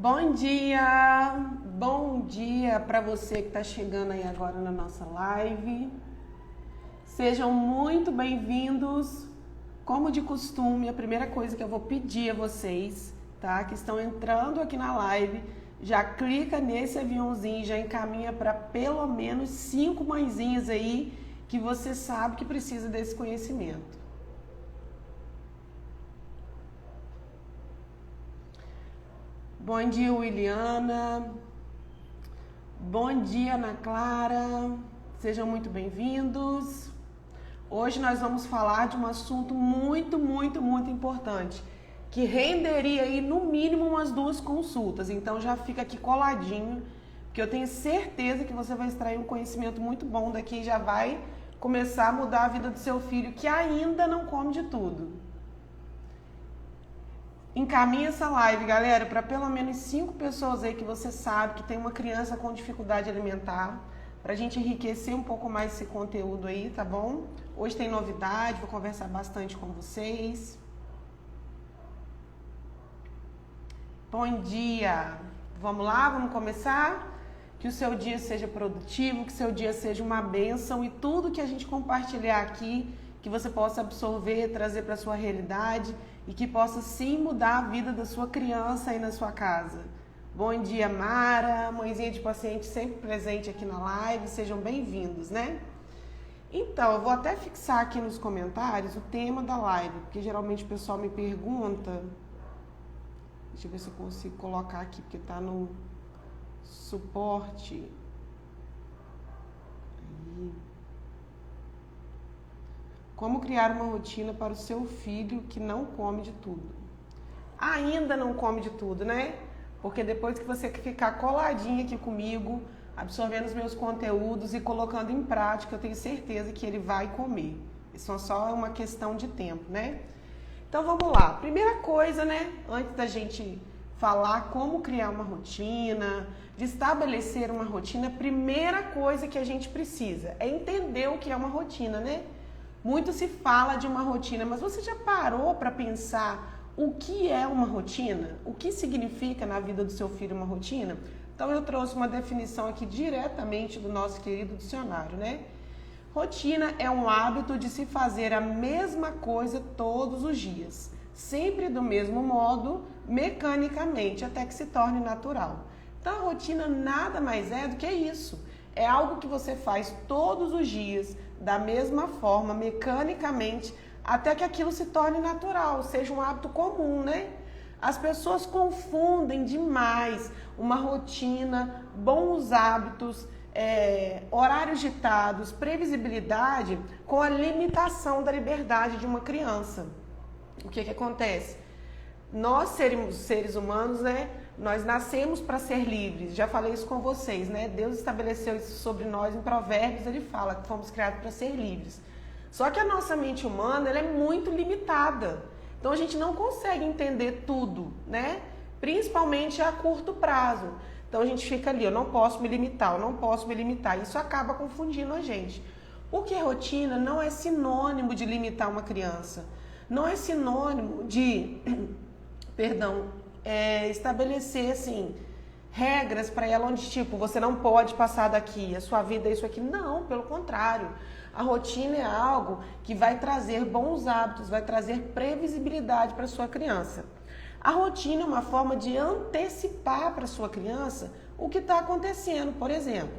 Bom dia para você que está chegando aí agora na nossa live. Sejam muito bem-vindos. Como de costume, a primeira coisa que eu vou pedir a vocês, tá, que estão entrando aqui na live, já clica nesse aviãozinho, já encaminha para pelo menos 5 mãezinhas aí que você sabe que precisa desse conhecimento. Bom dia, Williana. Bom dia, Ana Clara. Sejam muito bem-vindos. Hoje nós vamos falar de um assunto muito importante, que renderia aí no mínimo umas 2 consultas. Então já fica aqui coladinho, porque eu tenho certeza que você vai extrair um conhecimento muito bom daqui e já vai começar a mudar a vida do seu filho que ainda não come de tudo. Encaminha essa live, galera, para pelo menos 5 pessoas aí que você sabe que tem uma criança com dificuldade alimentar, pra gente enriquecer um pouco mais esse conteúdo aí, tá bom? Hoje tem novidade, vou conversar bastante com vocês. Bom dia! Vamos lá, vamos começar? Que o seu dia seja produtivo, que o seu dia seja uma bênção e tudo que a gente compartilhar aqui, que você possa absorver, trazer para sua realidade e que possa sim mudar a vida da sua criança aí na sua casa. Bom dia, Mara, mãezinha de paciente sempre presente aqui na live, sejam bem-vindos, né? Então, eu vou até fixar aqui nos comentários o tema da live, porque geralmente o pessoal me pergunta. Deixa eu ver se eu consigo colocar aqui, porque tá no suporte. Aí. Como criar uma rotina para o seu filho que não come de tudo? Ainda não come de tudo, né? Porque depois que você ficar coladinho aqui comigo, absorvendo os meus conteúdos e colocando em prática, eu tenho certeza que ele vai comer. Isso só é uma questão de tempo, né? Então vamos lá. Primeira coisa, né? Antes da gente falar como criar uma rotina, de estabelecer uma rotina, a primeira coisa que a gente precisa é entender o que é uma rotina, né? Muito se fala de uma rotina, mas você já parou para pensar o que é uma rotina? O que significa na vida do seu filho uma rotina? Então eu trouxe uma definição aqui diretamente do nosso querido dicionário, né? Rotina é um hábito de se fazer a mesma coisa todos os dias, sempre do mesmo modo, mecanicamente, até que se torne natural. Então a rotina nada mais é do que isso. É algo que você faz todos os dias, da mesma forma, mecanicamente, até que aquilo se torne natural, seja um hábito comum, né? As pessoas confundem demais uma rotina, bons hábitos, horários ditados, previsibilidade com a limitação da liberdade de uma criança. O que acontece? Nós, seres humanos, né? Nós nascemos para ser livres, já falei isso com vocês, né? Deus estabeleceu isso sobre nós em Provérbios, ele fala que fomos criados para ser livres. Só que a nossa mente humana, ela é muito limitada, então a gente não consegue entender tudo, né? Principalmente a curto prazo. Então a gente fica ali, eu não posso me limitar, isso acaba confundindo a gente. Porque rotina não é sinônimo de limitar uma criança, não é sinônimo de, estabelecer assim, regras para ela onde tipo, você não pode passar daqui, a sua vida é isso aqui. Não, pelo contrário. A rotina é algo que vai trazer bons hábitos, vai trazer previsibilidade para sua criança. A rotina é uma forma de antecipar para sua criança o que está acontecendo. Por exemplo,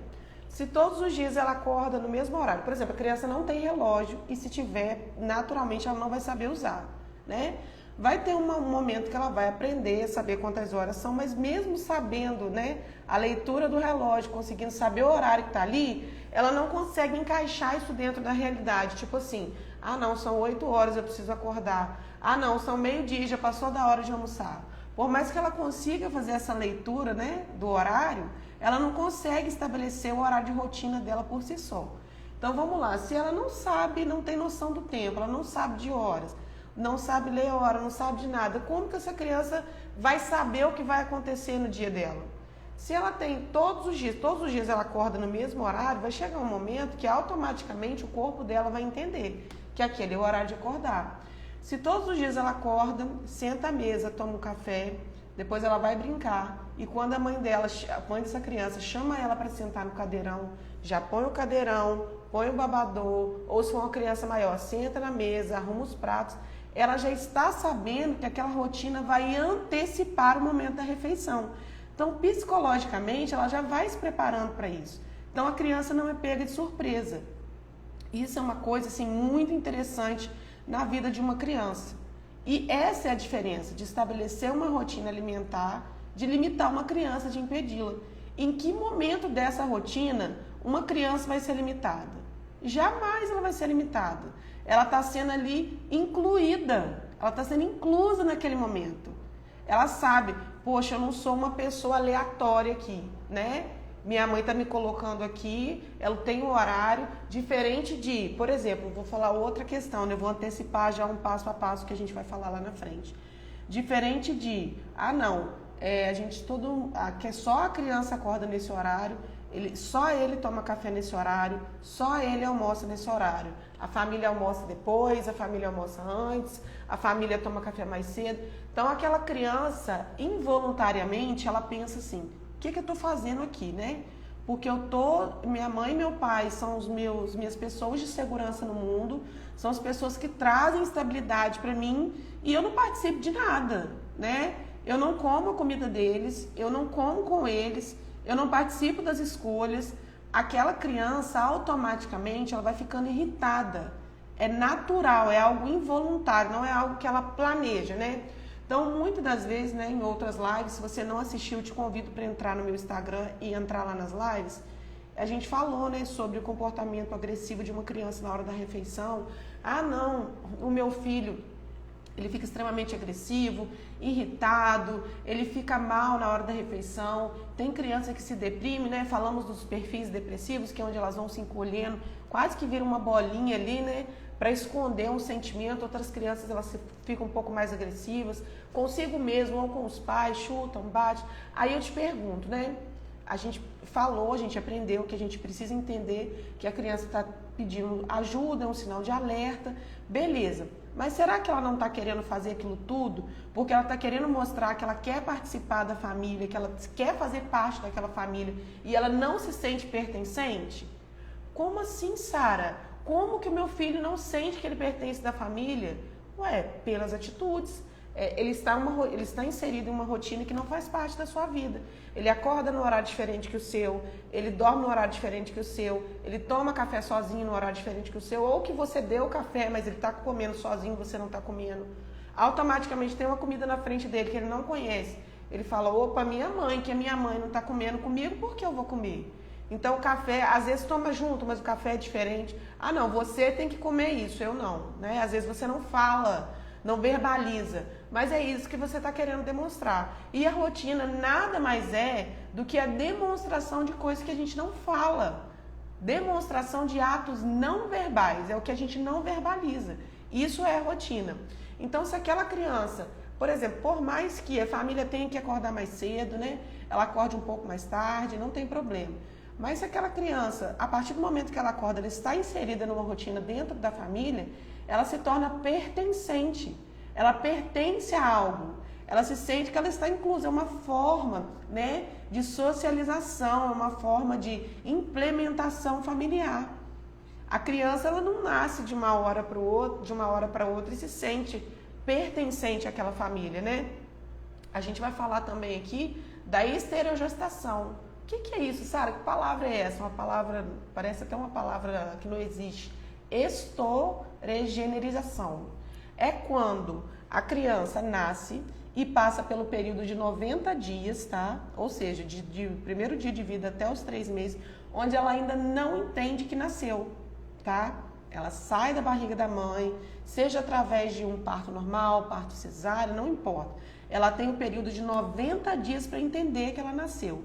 se todos os dias ela acorda no mesmo horário, por exemplo, a criança não tem relógio e se tiver, naturalmente ela não vai saber usar, né? Vai ter um momento que ela vai aprender a saber quantas horas são, mas mesmo sabendo, né, a leitura do relógio, conseguindo saber o horário que está ali, ela não consegue encaixar isso dentro da realidade. Tipo assim, ah não, são 8 horas, eu preciso acordar. Ah não, são meio-dia, já passou da hora de almoçar. Por mais que ela consiga fazer essa leitura, né, do horário, ela não consegue estabelecer o horário de rotina dela por si só. Então vamos lá, se ela não sabe, não tem noção do tempo, ela não sabe de horas, não sabe ler hora, não sabe de nada, como que essa criança vai saber o que vai acontecer no dia dela? Se ela tem todos os dias ela acorda no mesmo horário, vai chegar um momento que automaticamente o corpo dela vai entender que aquele é o horário de acordar. Se todos os dias ela acorda, senta à mesa, toma um café, depois ela vai brincar. E quando a mãe dessa criança chama ela para sentar no cadeirão, já põe o cadeirão, põe o babador, ou se for uma criança maior, senta na mesa, arruma os pratos, ela já está sabendo que aquela rotina vai antecipar o momento da refeição. Então, psicologicamente, ela já vai se preparando para isso. Então, a criança não é pega de surpresa. Isso é uma coisa assim, muito interessante na vida de uma criança. E essa é a diferença de estabelecer uma rotina alimentar, de limitar uma criança, de impedi-la. Em que momento dessa rotina uma criança vai ser limitada? Jamais ela vai ser limitada. Ela está sendo ali incluída, ela está sendo inclusa naquele momento. Ela sabe, poxa, eu não sou uma pessoa aleatória aqui, né? Minha mãe está me colocando aqui, ela tem um horário diferente de, por exemplo, vou falar outra questão, né? Eu vou antecipar já um passo a passo que a gente vai falar lá na frente. Diferente de, que só a criança acorda nesse horário, só ele toma café nesse horário, só ele almoça nesse horário. A família almoça depois, a família almoça antes, a família toma café mais cedo. Então aquela criança, involuntariamente, ela pensa assim, o que eu estou fazendo aqui, né? Porque minha mãe e meu pai são minhas pessoas de segurança no mundo, são as pessoas que trazem estabilidade para mim e eu não participo de nada, né? Eu não como a comida deles, eu não como com eles, eu não participo das escolhas. Aquela criança, automaticamente, ela vai ficando irritada. É natural, é algo involuntário, não é algo que ela planeja, né? Então, muitas das vezes, né, em outras lives, se você não assistiu, eu te convido para entrar no meu Instagram e entrar lá nas lives. A gente falou, né, sobre o comportamento agressivo de uma criança na hora da refeição. Ah, não, o meu filho, ele fica extremamente agressivo, irritado, ele fica mal na hora da refeição. Tem criança que se deprime, né? Falamos dos perfis depressivos, que é onde elas vão se encolhendo, quase que vira uma bolinha ali, né? Para esconder um sentimento. Outras crianças, elas ficam um pouco mais agressivas, consigo mesmo ou com os pais, chutam, batem. Aí eu te pergunto, né? A gente falou, a gente aprendeu que a gente precisa entender que a criança está pedindo ajuda, é um sinal de alerta, beleza. Mas será que ela não está querendo fazer aquilo tudo porque ela está querendo mostrar que ela quer participar da família, que ela quer fazer parte daquela família e ela não se sente pertencente? Como assim, Sara? Como que o meu filho não sente que ele pertence da família? Ué, pelas atitudes. Ele está inserido em uma rotina que não faz parte da sua vida. Ele acorda no horário diferente que o seu, ele dorme no horário diferente que o seu, ele toma café sozinho no horário diferente que o seu, ou que você deu o café, mas ele está comendo sozinho, você não está comendo. Automaticamente tem uma comida na frente dele que ele não conhece. Ele fala, opa, minha mãe, que a minha mãe não está comendo comigo, por que eu vou comer? Então o café, às vezes toma junto, mas o café é diferente. Ah, não, você tem que comer isso, eu não, né? Às vezes você não fala, não verbaliza, mas é isso que você está querendo demonstrar. E a rotina nada mais é do que a demonstração de coisas que a gente não fala. Demonstração de atos não verbais, é o que a gente não verbaliza. Isso é a rotina. Então, se aquela criança, por exemplo, por mais que a família tenha que acordar mais cedo, né? Ela acorde um pouco mais tarde, não tem problema. Mas se aquela criança, a partir do momento que ela acorda, ela está inserida numa rotina dentro da família, ela se torna pertencente. Ela pertence a algo. Ela se sente que ela está inclusa. É uma forma, né, de socialização, é uma forma de implementação familiar. A criança, ela não nasce de uma hora para outra e se sente pertencente àquela família, né? A gente vai falar também aqui da esterogestação. O que é isso, Sara? Que palavra é essa? Uma palavra, parece até uma palavra que não existe. Estoregenerização. É quando a criança nasce e passa pelo período de 90 dias, tá? Ou seja, de primeiro dia de vida até os 3 meses, onde ela ainda não entende que nasceu, tá? Ela sai da barriga da mãe, seja através de um parto normal, parto cesárea, não importa. Ela tem um período de 90 dias para entender que ela nasceu.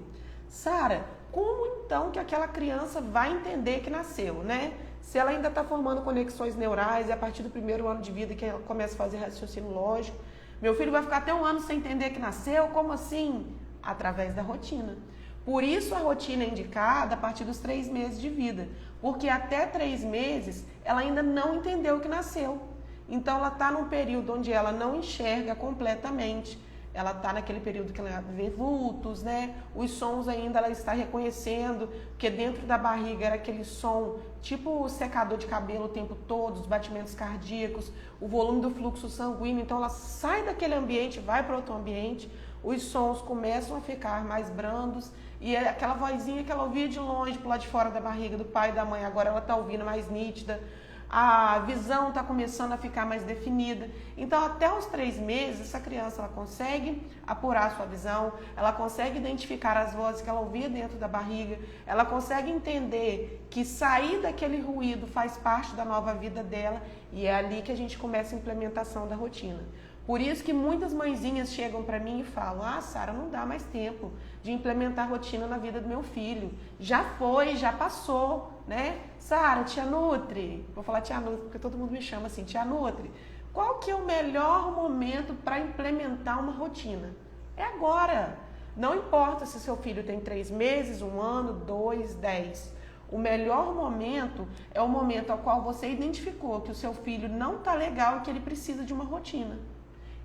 Sara, como então que aquela criança vai entender que nasceu, né? Se ela ainda está formando conexões neurais e a partir do primeiro ano de vida que ela começa a fazer raciocínio lógico, meu filho vai ficar até 1 ano sem entender que nasceu, como assim? Através da rotina. Por isso a rotina é indicada a partir dos 3 meses de vida, porque até 3 meses ela ainda não entendeu que nasceu. Então ela está num período onde ela não enxerga completamente, ela está naquele período que ela vê vultos, né? Os sons ainda ela está reconhecendo, porque dentro da barriga era aquele som, tipo secador de cabelo o tempo todo, os batimentos cardíacos, o volume do fluxo sanguíneo. Então ela sai daquele ambiente, vai para outro ambiente, os sons começam a ficar mais brandos, e aquela vozinha que ela ouvia de longe, pro lado de fora da barriga do pai e da mãe, agora ela está ouvindo mais nítida. A visão está começando a ficar mais definida. Então, até os 3 meses, essa criança ela consegue apurar a sua visão, ela consegue identificar as vozes que ela ouvia dentro da barriga, ela consegue entender que sair daquele ruído faz parte da nova vida dela, e é ali que a gente começa a implementação da rotina. Por isso que muitas mãezinhas chegam para mim e falam: ah, Sara, não dá mais tempo de implementar rotina na vida do meu filho. Já foi, já passou, né? Sara, tia Nutri, vou falar tia Nutri porque todo mundo me chama assim, tia Nutri, qual que é o melhor momento para implementar uma rotina? É agora. Não importa se seu filho tem 3 meses, 1 ano, 2, 10. O melhor momento é o momento ao qual você identificou que o seu filho não está legal e que ele precisa de uma rotina.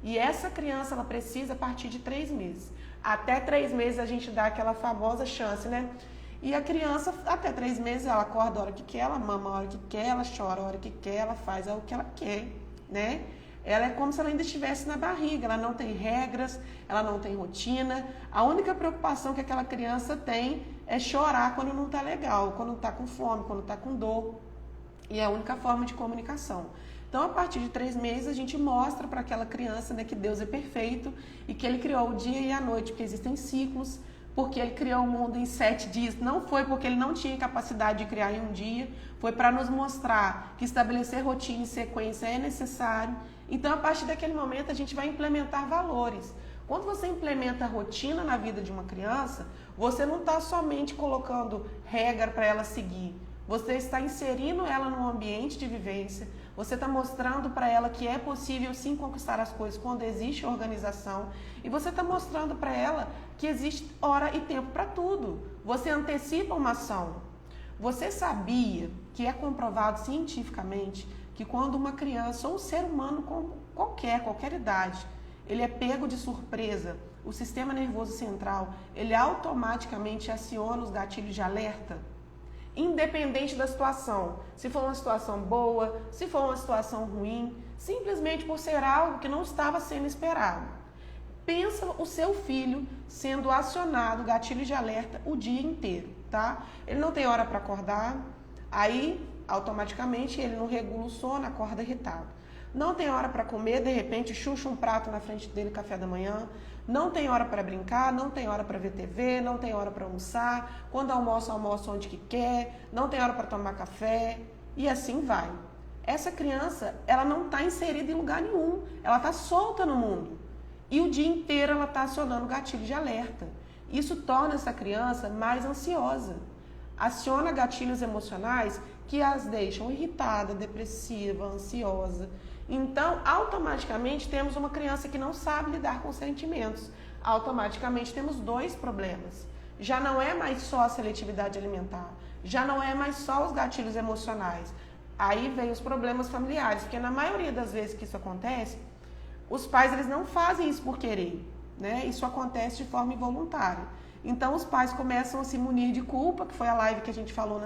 E essa criança, ela precisa a partir de 3 meses. Até 3 meses a gente dá aquela famosa chance, né? E a criança, até 3 meses, ela acorda a hora que quer, ela mama a hora que quer, ela chora a hora que quer, ela faz o que ela quer, né? Ela é como se ela ainda estivesse na barriga, ela não tem regras, ela não tem rotina. A única preocupação que aquela criança tem é chorar quando não está legal, quando está com fome, quando está com dor. E é a única forma de comunicação. Então, a partir de 3 meses, a gente mostra para aquela criança, né, que Deus é perfeito e que Ele criou o dia e a noite, porque existem ciclos, porque Ele criou o mundo em 7 dias. Não foi porque Ele não tinha capacidade de criar em um dia, foi para nos mostrar que estabelecer rotina e sequência é necessário. Então, a partir daquele momento, a gente vai implementar valores. Quando você implementa rotina na vida de uma criança, você não está somente colocando regra para ela seguir. Você está inserindo ela num ambiente de vivência, você está mostrando para ela que é possível sim conquistar as coisas quando existe organização, e você está mostrando para ela que existe hora e tempo para tudo. Você antecipa uma ação. Você sabia que é comprovado cientificamente que quando uma criança ou um ser humano com qualquer idade, ele é pego de surpresa, o sistema nervoso central, ele automaticamente aciona os gatilhos de alerta? Independente da situação, se for uma situação boa, se for uma situação ruim, simplesmente por ser algo que não estava sendo esperado. Pensa o seu filho sendo acionado, gatilho de alerta, o dia inteiro, tá? Ele não tem hora para acordar, aí automaticamente ele não regula o sono, acorda irritado. Não tem hora para comer, de repente chucha um prato na frente dele, café da manhã. Não tem hora para brincar, não tem hora para ver TV, não tem hora para almoçar. Quando almoça, almoça onde que quer, não tem hora para tomar café, e assim vai. Essa criança, ela não está inserida em lugar nenhum, ela está solta no mundo. E o dia inteiro ela está acionando gatilho de alerta. Isso torna essa criança mais ansiosa. Aciona gatilhos emocionais que as deixam irritada, depressiva, ansiosa. Então, automaticamente, temos uma criança que não sabe lidar com sentimentos. Automaticamente, temos 2 problemas. Já não é mais só a seletividade alimentar. Já não é mais só os gatilhos emocionais. Aí vem os problemas familiares, porque na maioria das vezes que isso acontece, os pais eles não fazem isso por querer, né? Isso acontece de forma involuntária. Então, os pais começam a se munir de culpa, que foi a live que a gente falou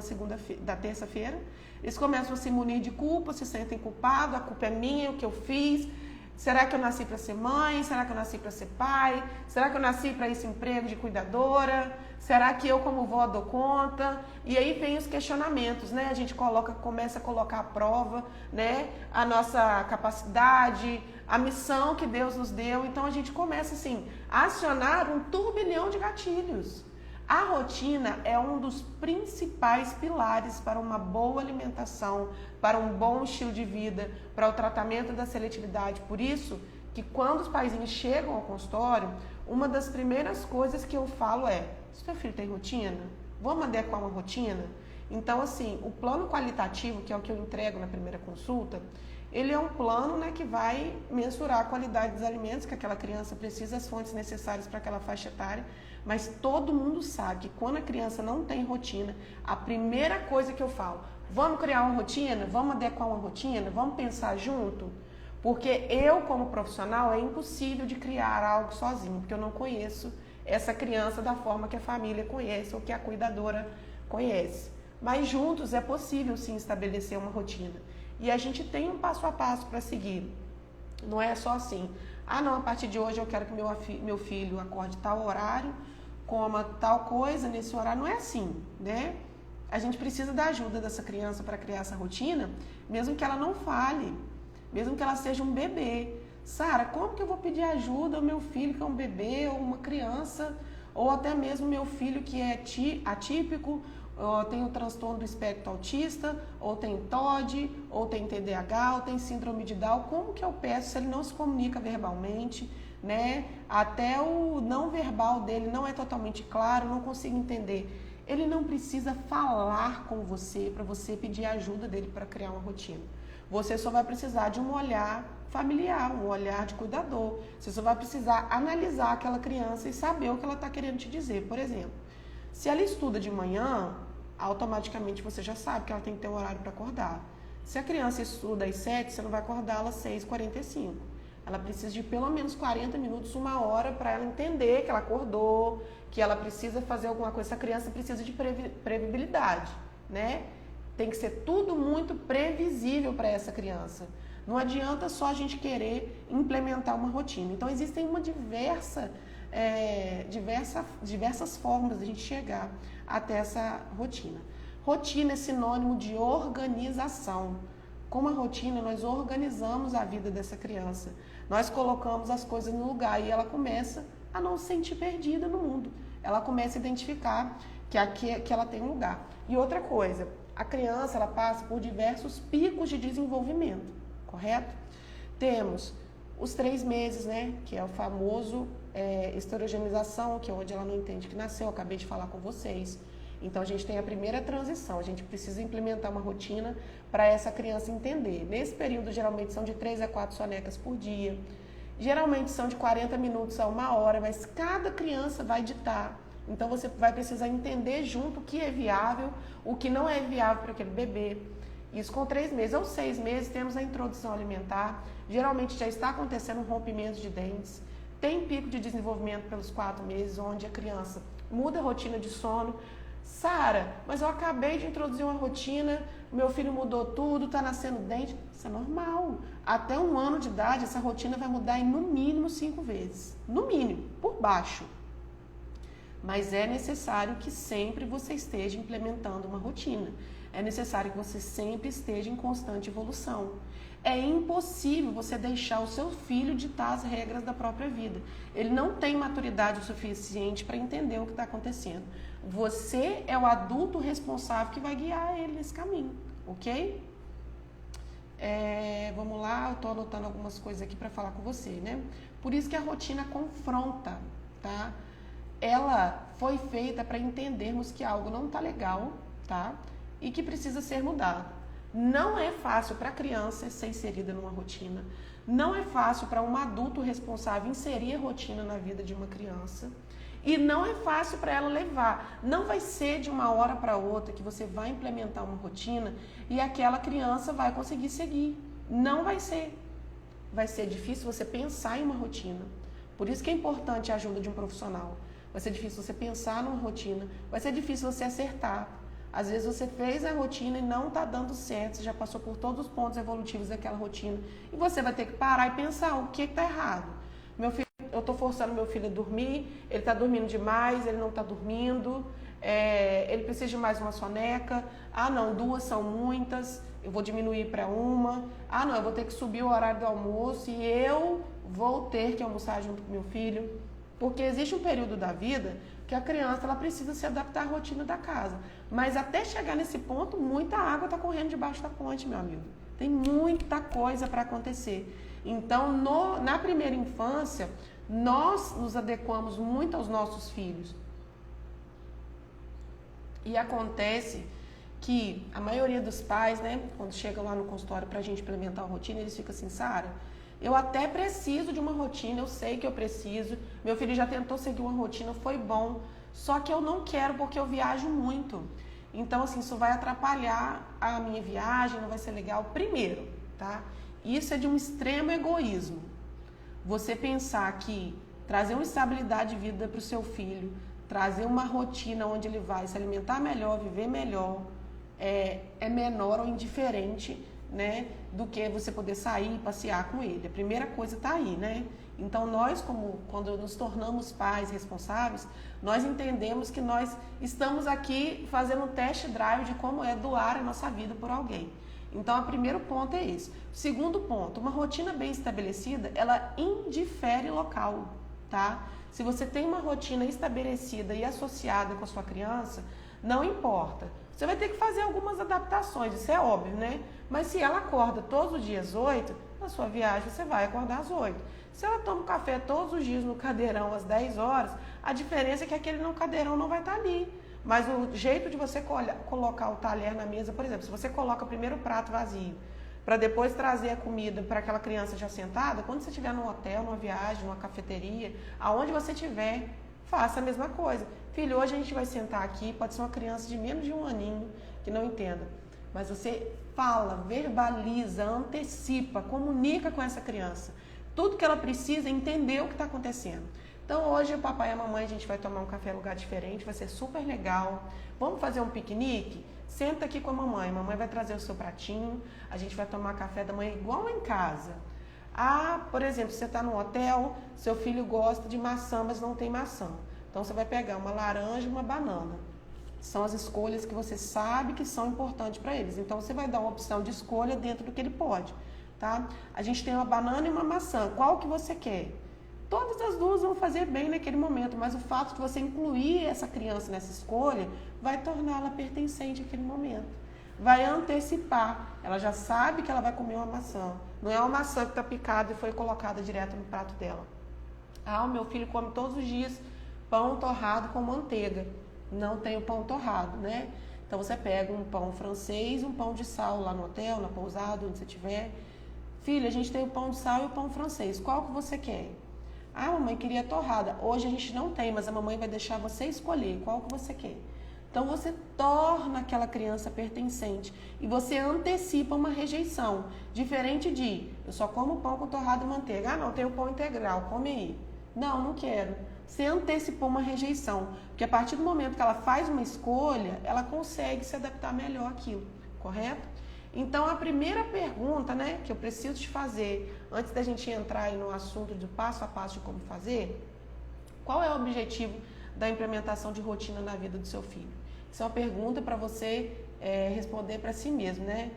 da terça-feira. Eles começam a se munir de culpa, se sentem culpados, a culpa é minha, o que eu fiz. Será que eu nasci para ser mãe? Será que eu nasci para ser pai? Será que eu nasci para esse emprego de cuidadora? Será que eu, como vó, dou conta? E aí vem os questionamentos, né? A gente começa a colocar à prova, né? A nossa capacidade, a missão que Deus nos deu. Então a gente começa assim a acionar um turbilhão de gatilhos. A rotina é um dos principais pilares para uma boa alimentação, para um bom estilo de vida, para o tratamento da seletividade. Por isso que quando os paizinhos chegam ao consultório, uma das primeiras coisas que eu falo é: seu filho tem rotina? Vamos adequar uma rotina? Então, assim, o plano qualitativo, que é o que eu entrego na primeira consulta, ele é um plano, né, que vai mensurar a qualidade dos alimentos que aquela criança precisa, as fontes necessárias para aquela faixa etária, mas todo mundo sabe que quando a criança não tem rotina, a primeira coisa que eu falo: vamos criar uma rotina? Vamos adequar uma rotina? Vamos pensar junto? Porque eu, como profissional, é impossível de criar algo sozinho, porque eu não conheço essa criança da forma que a família conhece ou que a cuidadora conhece. Mas juntos é possível sim estabelecer uma rotina. E a gente tem um passo a passo para seguir. Não é só assim, ah não, a partir de hoje eu quero que meu filho acorde tal horário, coma tal coisa nesse horário. Não é assim, né? A gente precisa da ajuda dessa criança para criar essa rotina, mesmo que ela não fale, mesmo que ela seja um bebê. Sara, como que eu vou pedir ajuda ao meu filho que é um bebê ou uma criança, ou até mesmo meu filho que é atípico, ou tem o transtorno do espectro autista, ou tem TOD, ou tem TDAH, ou tem síndrome de Down? Como que eu peço se ele não se comunica verbalmente, né? Até o não verbal dele não é totalmente claro, não consigo entender. Ele não precisa falar com você para você pedir ajuda dele para criar uma rotina. Você só vai precisar de um olhar familiar, um olhar de cuidador. Você só vai precisar analisar aquela criança e saber o que ela está querendo te dizer. Por exemplo, se ela estuda de manhã, automaticamente você já sabe que ela tem que ter um horário para acordar. Se a criança estuda às 7, você não vai acordá-la às 6h45. Ela precisa de pelo menos 40 minutos, 1 hora, para ela entender que ela acordou, que ela precisa fazer alguma coisa. Essa criança precisa de previsibilidade, né? Tem que ser tudo muito previsível para essa criança. Não adianta só a gente querer implementar uma rotina. Então, existem diversas formas de a gente chegar até essa rotina. Rotina é sinônimo de organização. Com a rotina, nós organizamos a vida dessa criança. Nós colocamos as coisas no lugar e ela começa a não se sentir perdida no mundo. Ela começa a identificar que ela tem um lugar. E outra coisa, a criança ela passa por diversos picos de desenvolvimento, correto? Temos os 3 meses, né, que é o famoso esterogenização, que é onde ela não entende que nasceu, eu acabei de falar com vocês. Então, a gente tem a primeira transição, a gente precisa implementar uma rotina para essa criança entender. Nesse período, geralmente, são de 3 a 4 sonecas por dia. Geralmente, são de 40 minutos a 1 hora, mas cada criança vai ditar. Então, você vai precisar entender junto o que é viável, o que não é viável para aquele bebê. Isso com 3 meses. Aos 6 meses, temos a introdução alimentar. Geralmente, já está acontecendo um rompimento de dentes. Tem pico de desenvolvimento pelos 4 meses, onde a criança muda a rotina de sono. Sara, mas eu acabei de introduzir uma rotina, meu filho mudou tudo, tá nascendo dente. Isso é normal. Até 1 ano de idade, essa rotina vai mudar em no mínimo 5 vezes. No mínimo, por baixo. Mas é necessário que sempre você esteja implementando uma rotina. É necessário que você sempre esteja em constante evolução. É impossível você deixar o seu filho ditar as regras da própria vida. Ele não tem maturidade o suficiente para entender o que está acontecendo. Você é o adulto responsável que vai guiar ele nesse caminho, ok? Vamos lá, eu estou anotando algumas coisas aqui para falar com você, né? Por isso que a rotina confronta, tá? Ela foi feita para entendermos que algo não está legal, tá? E que precisa ser mudado. Não é fácil para a criança ser inserida numa rotina. Não é fácil para um adulto responsável inserir a rotina na vida de uma criança. E não é fácil para ela levar. Não vai ser de uma hora para outra que você vai implementar uma rotina e aquela criança vai conseguir seguir. Não vai ser. Vai ser difícil você pensar em uma rotina. Por isso que é importante a ajuda de um profissional. Vai ser difícil você pensar numa rotina. Vai ser difícil você acertar. Às vezes você fez a rotina e não está dando certo. Você já passou por todos os pontos evolutivos daquela rotina. E você vai ter que parar e pensar o que está errado. Meu filho, eu estou forçando meu filho a dormir, ele está dormindo demais, ele não está dormindo, ele precisa de mais uma soneca. Ah, não, 2 são muitas, eu vou diminuir para 1. Ah, não, eu vou ter que subir o horário do almoço e eu vou ter que almoçar junto com meu filho. Porque existe um período da vida que a criança ela precisa se adaptar à rotina da casa. Mas até chegar nesse ponto, muita água está correndo debaixo da ponte, meu amigo. Tem muita coisa para acontecer. Então, na primeira infância, nós nos adequamos muito aos nossos filhos. E acontece que a maioria dos pais, né, quando chegam lá no consultório para a gente implementar a rotina, eles ficam assim, Sara, eu até preciso de uma rotina, eu sei que eu preciso, meu filho já tentou seguir uma rotina, foi bom, só que eu não quero porque eu viajo muito. Então, assim, isso vai atrapalhar a minha viagem, não vai ser legal. Primeiro, tá? Isso é de um extremo egoísmo. Você pensar que trazer uma estabilidade de vida para o seu filho, trazer uma rotina onde ele vai se alimentar melhor, viver melhor, é menor ou indiferente, né, do que você poder sair e passear com ele. A primeira coisa está aí, né? Então nós, quando nos tornamos pais responsáveis, nós entendemos que nós estamos aqui fazendo um test drive de como é doar a nossa vida por alguém. Então, o primeiro ponto é esse. Segundo ponto, uma rotina bem estabelecida, ela indifere local, tá? Se você tem uma rotina estabelecida e associada com a sua criança, não importa. Você vai ter que fazer algumas adaptações, isso é óbvio, né? Mas se ela acorda todos os dias às 8, na sua viagem você vai acordar às 8. Se ela toma um café todos os dias no cadeirão às 10 horas, a diferença é que aquele no cadeirão não vai estar ali. Mas o jeito de você colocar o talher na mesa, por exemplo, se você coloca primeiro o prato vazio, para depois trazer a comida para aquela criança já sentada, quando você estiver num hotel, numa viagem, numa cafeteria, aonde você estiver, faça a mesma coisa. Filho, hoje a gente vai sentar aqui, pode ser uma criança de menos de 1 aninho, que não entenda, mas você fala, verbaliza, antecipa, comunica com essa criança. Tudo que ela precisa é entender o que está acontecendo. Então hoje o papai e a mamãe, a gente vai tomar um café em lugar diferente, vai ser super legal. Vamos fazer um piquenique? Senta aqui com a mamãe vai trazer o seu pratinho, a gente vai tomar café da manhã igual em casa. Ah, por exemplo, você está no hotel, seu filho gosta de maçã, mas não tem maçã. Então você vai pegar uma laranja e uma banana. São as escolhas que você sabe que são importantes para eles. Então você vai dar uma opção de escolha dentro do que ele pode, tá? A gente tem uma banana e uma maçã, qual que você quer? Todas as duas vão fazer bem naquele momento, mas o fato de você incluir essa criança nessa escolha vai torná-la pertencente àquele momento. Vai antecipar. Ela já sabe que ela vai comer uma maçã. Não é uma maçã que está picada e foi colocada direto no prato dela. Ah, o meu filho come todos os dias pão torrado com manteiga. Não tem o pão torrado, né? Então você pega um pão francês, um pão de sal lá no hotel, na pousada, onde você estiver. Filho, a gente tem o pão de sal e o pão francês. Qual que você quer? Ah, mamãe queria torrada. Hoje a gente não tem, mas a mamãe vai deixar você escolher qual que você quer. Então você torna aquela criança pertencente e você antecipa uma rejeição. Diferente de, eu só como pão com torrada e manteiga. Ah, não, tem o pão integral, come aí. Não, não quero. Você antecipou uma rejeição. Porque a partir do momento que ela faz uma escolha, ela consegue se adaptar melhor àquilo, correto? Então, a primeira pergunta, né, que eu preciso te fazer, antes da gente entrar aí no assunto do passo a passo de como fazer, qual é o objetivo da implementação de rotina na vida do seu filho? Isso é uma pergunta para você responder para si mesmo, né?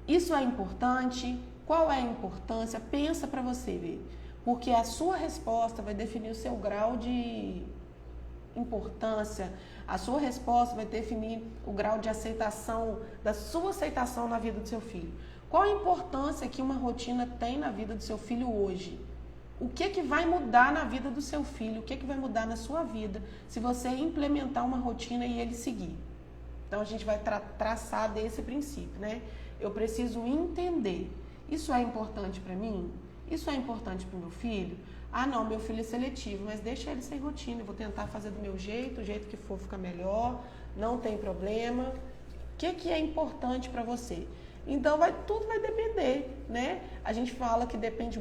Isso é importante? Qual é a importância? Pensa para você ver, porque a sua resposta vai definir o seu grau de importância, a sua resposta vai definir o grau de aceitação, da sua aceitação na vida do seu filho. Qual a importância que uma rotina tem na vida do seu filho hoje? O que vai mudar na vida do seu filho? O que vai mudar na sua vida se você implementar uma rotina e ele seguir? Então a gente vai traçar desse princípio, né? Eu preciso entender. Isso é importante para mim? Isso é importante para o meu filho? Ah, não, meu filho é seletivo, mas deixa ele sem rotina. Eu vou tentar fazer do meu jeito, o jeito que for ficar melhor, não tem problema. O que é importante para você? Então, tudo vai depender, né? A gente fala que depende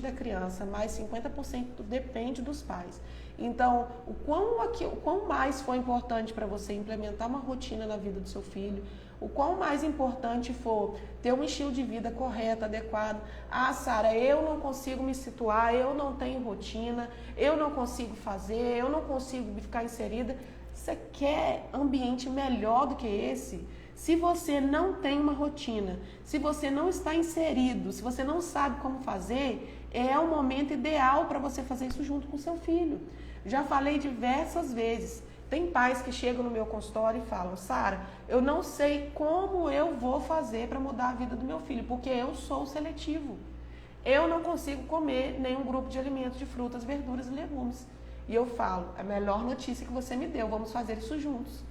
da criança, mas 50% depende dos pais. Então, o quão mais for importante para você implementar uma rotina na vida do seu filho, o quão mais importante for ter um estilo de vida correto, adequado. Ah, Sara, eu não consigo me situar, eu não tenho rotina, eu não consigo fazer, eu não consigo ficar inserida. Você quer ambiente melhor do que esse? Se você não tem uma rotina, se você não está inserido, se você não sabe como fazer, é o momento ideal para você fazer isso junto com seu filho. Já falei diversas vezes. Tem pais que chegam no meu consultório e falam: Sara, eu não sei como eu vou fazer para mudar a vida do meu filho, porque eu sou seletivo. Eu não consigo comer nenhum grupo de alimentos, de frutas, verduras e legumes. E eu falo: a melhor notícia que você me deu, vamos fazer isso juntos.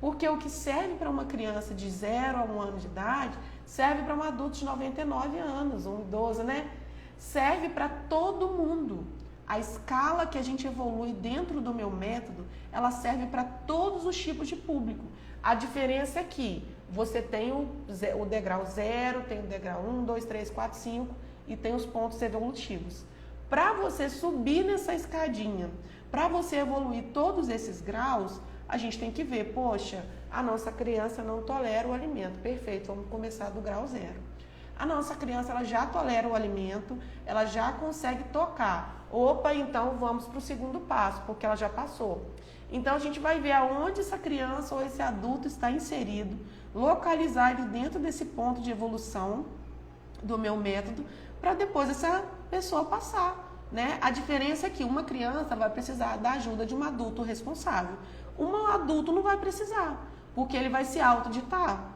Porque o que serve para uma criança de 0 a 1 ano de idade, serve para um adulto de 99 anos, um idoso, né? Serve para todo mundo. A escala que a gente evolui dentro do meu método, ela serve para todos os tipos de público. A diferença é que você tem o degrau 0, tem o degrau 1, 2, 3, 4, 5 e tem os pontos evolutivos. Para você subir nessa escadinha, para você evoluir todos esses graus, a gente tem que ver, poxa, a nossa criança não tolera o alimento. Perfeito, vamos começar do grau 0. A nossa criança ela já tolera o alimento, ela já consegue tocar. Opa, então vamos para o segundo passo, porque ela já passou. Então a gente vai ver aonde essa criança ou esse adulto está inserido, localizar ele dentro desse ponto de evolução do meu método, para depois essa pessoa passar, né? A diferença é que uma criança vai precisar da ajuda de um adulto responsável. Um adulto não vai precisar, porque ele vai se autoditar.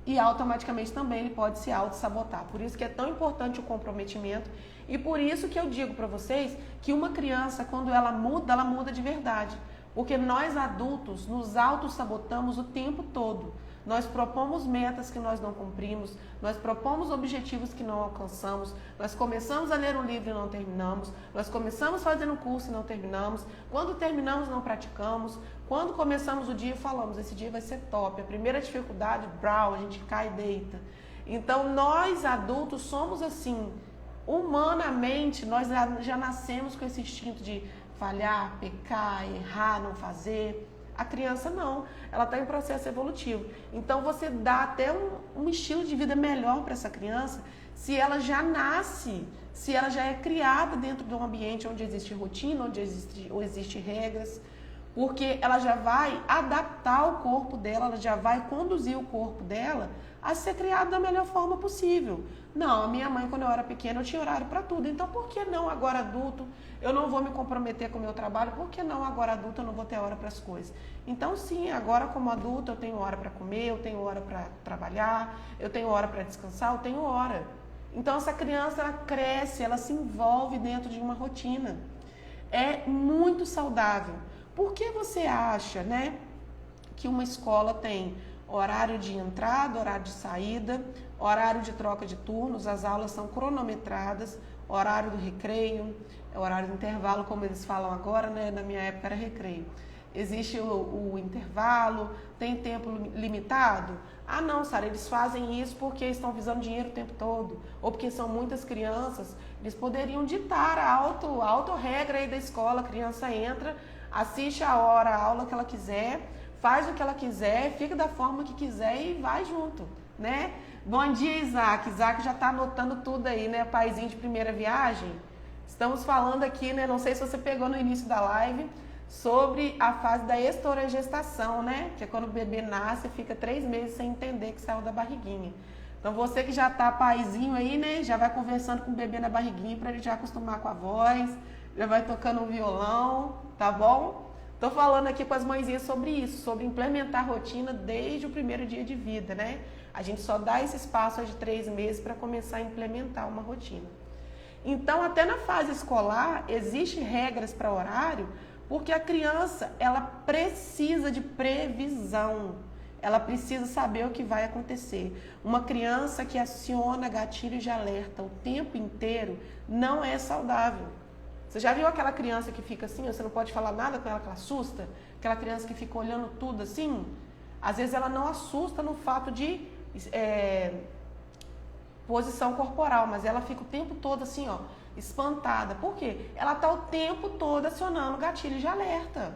E automaticamente também ele pode se auto-sabotar. Por isso que é tão importante o comprometimento. E por isso que eu digo para vocês que uma criança, quando ela muda de verdade. Porque nós adultos nos auto-sabotamos o tempo todo. Nós propomos metas que nós não cumprimos, nós propomos objetivos que não alcançamos, nós começamos a ler um livro e não terminamos, nós começamos fazendo um curso e não terminamos, quando terminamos não praticamos, quando começamos o dia falamos, esse dia vai ser top, a primeira dificuldade, brau, a gente cai e deita. Então nós adultos somos assim, humanamente nós já nascemos com esse instinto de falhar, pecar, errar, não fazer. A criança não, ela está em processo evolutivo. Então você dá até um estilo de vida melhor para essa criança se ela já nasce, se ela já é criada dentro de um ambiente onde existe rotina, onde existe regras, porque ela já vai adaptar o corpo dela, ela já vai conduzir o corpo dela a ser criado da melhor forma possível. Não, a minha mãe, quando eu era pequena, eu tinha horário para tudo. Então, por que não agora adulto eu não vou me comprometer com o meu trabalho? Por que não agora adulto eu não vou ter hora para as coisas? Então, sim, agora como adulto eu tenho hora para comer, eu tenho hora para trabalhar, eu tenho hora para descansar, eu tenho hora. Então, essa criança, ela cresce, ela se envolve dentro de uma rotina. É muito saudável. Por que você acha, né, que uma escola tem horário de entrada, horário de saída, horário de troca de turnos, as aulas são cronometradas, horário do recreio, horário do intervalo, como eles falam agora, né? Na minha época era recreio. Existe o intervalo, tem tempo limitado? Ah não, Sara, eles fazem isso porque estão visando dinheiro o tempo todo, ou porque são muitas crianças, eles poderiam ditar a autorregra aí da escola, a criança entra, assiste a aula que ela quiser, faz o que ela quiser, fica da forma que quiser e vai junto, né? Bom dia, Isaac. Isaac já está anotando tudo aí, né? Paizinho de primeira viagem. Estamos falando aqui, né? Não sei se você pegou no início da live, sobre a fase da estourangestação, né? Que é quando o bebê nasce e fica 3 meses sem entender que saiu da barriguinha. Então você que já tá paizinho aí, né? Já vai conversando com o bebê na barriguinha para ele já acostumar com a voz, já vai tocando um violão, tá bom? Tô falando aqui com as mãezinhas sobre isso, sobre implementar a rotina desde o primeiro dia de vida, né? A gente só dá esse espaço de 3 meses para começar a implementar uma rotina. Então, até na fase escolar, existem regras para horário, porque a criança, ela precisa de previsão. Ela precisa saber o que vai acontecer. Uma criança que aciona gatilho de alerta o tempo inteiro não é saudável. Você já viu aquela criança que fica assim, você não pode falar nada com ela, que ela assusta? Aquela criança que fica olhando tudo assim? Às vezes ela não assusta no fato de posição corporal, mas ela fica o tempo todo assim, ó, espantada. Por quê? Ela está o tempo todo acionando gatilho de alerta.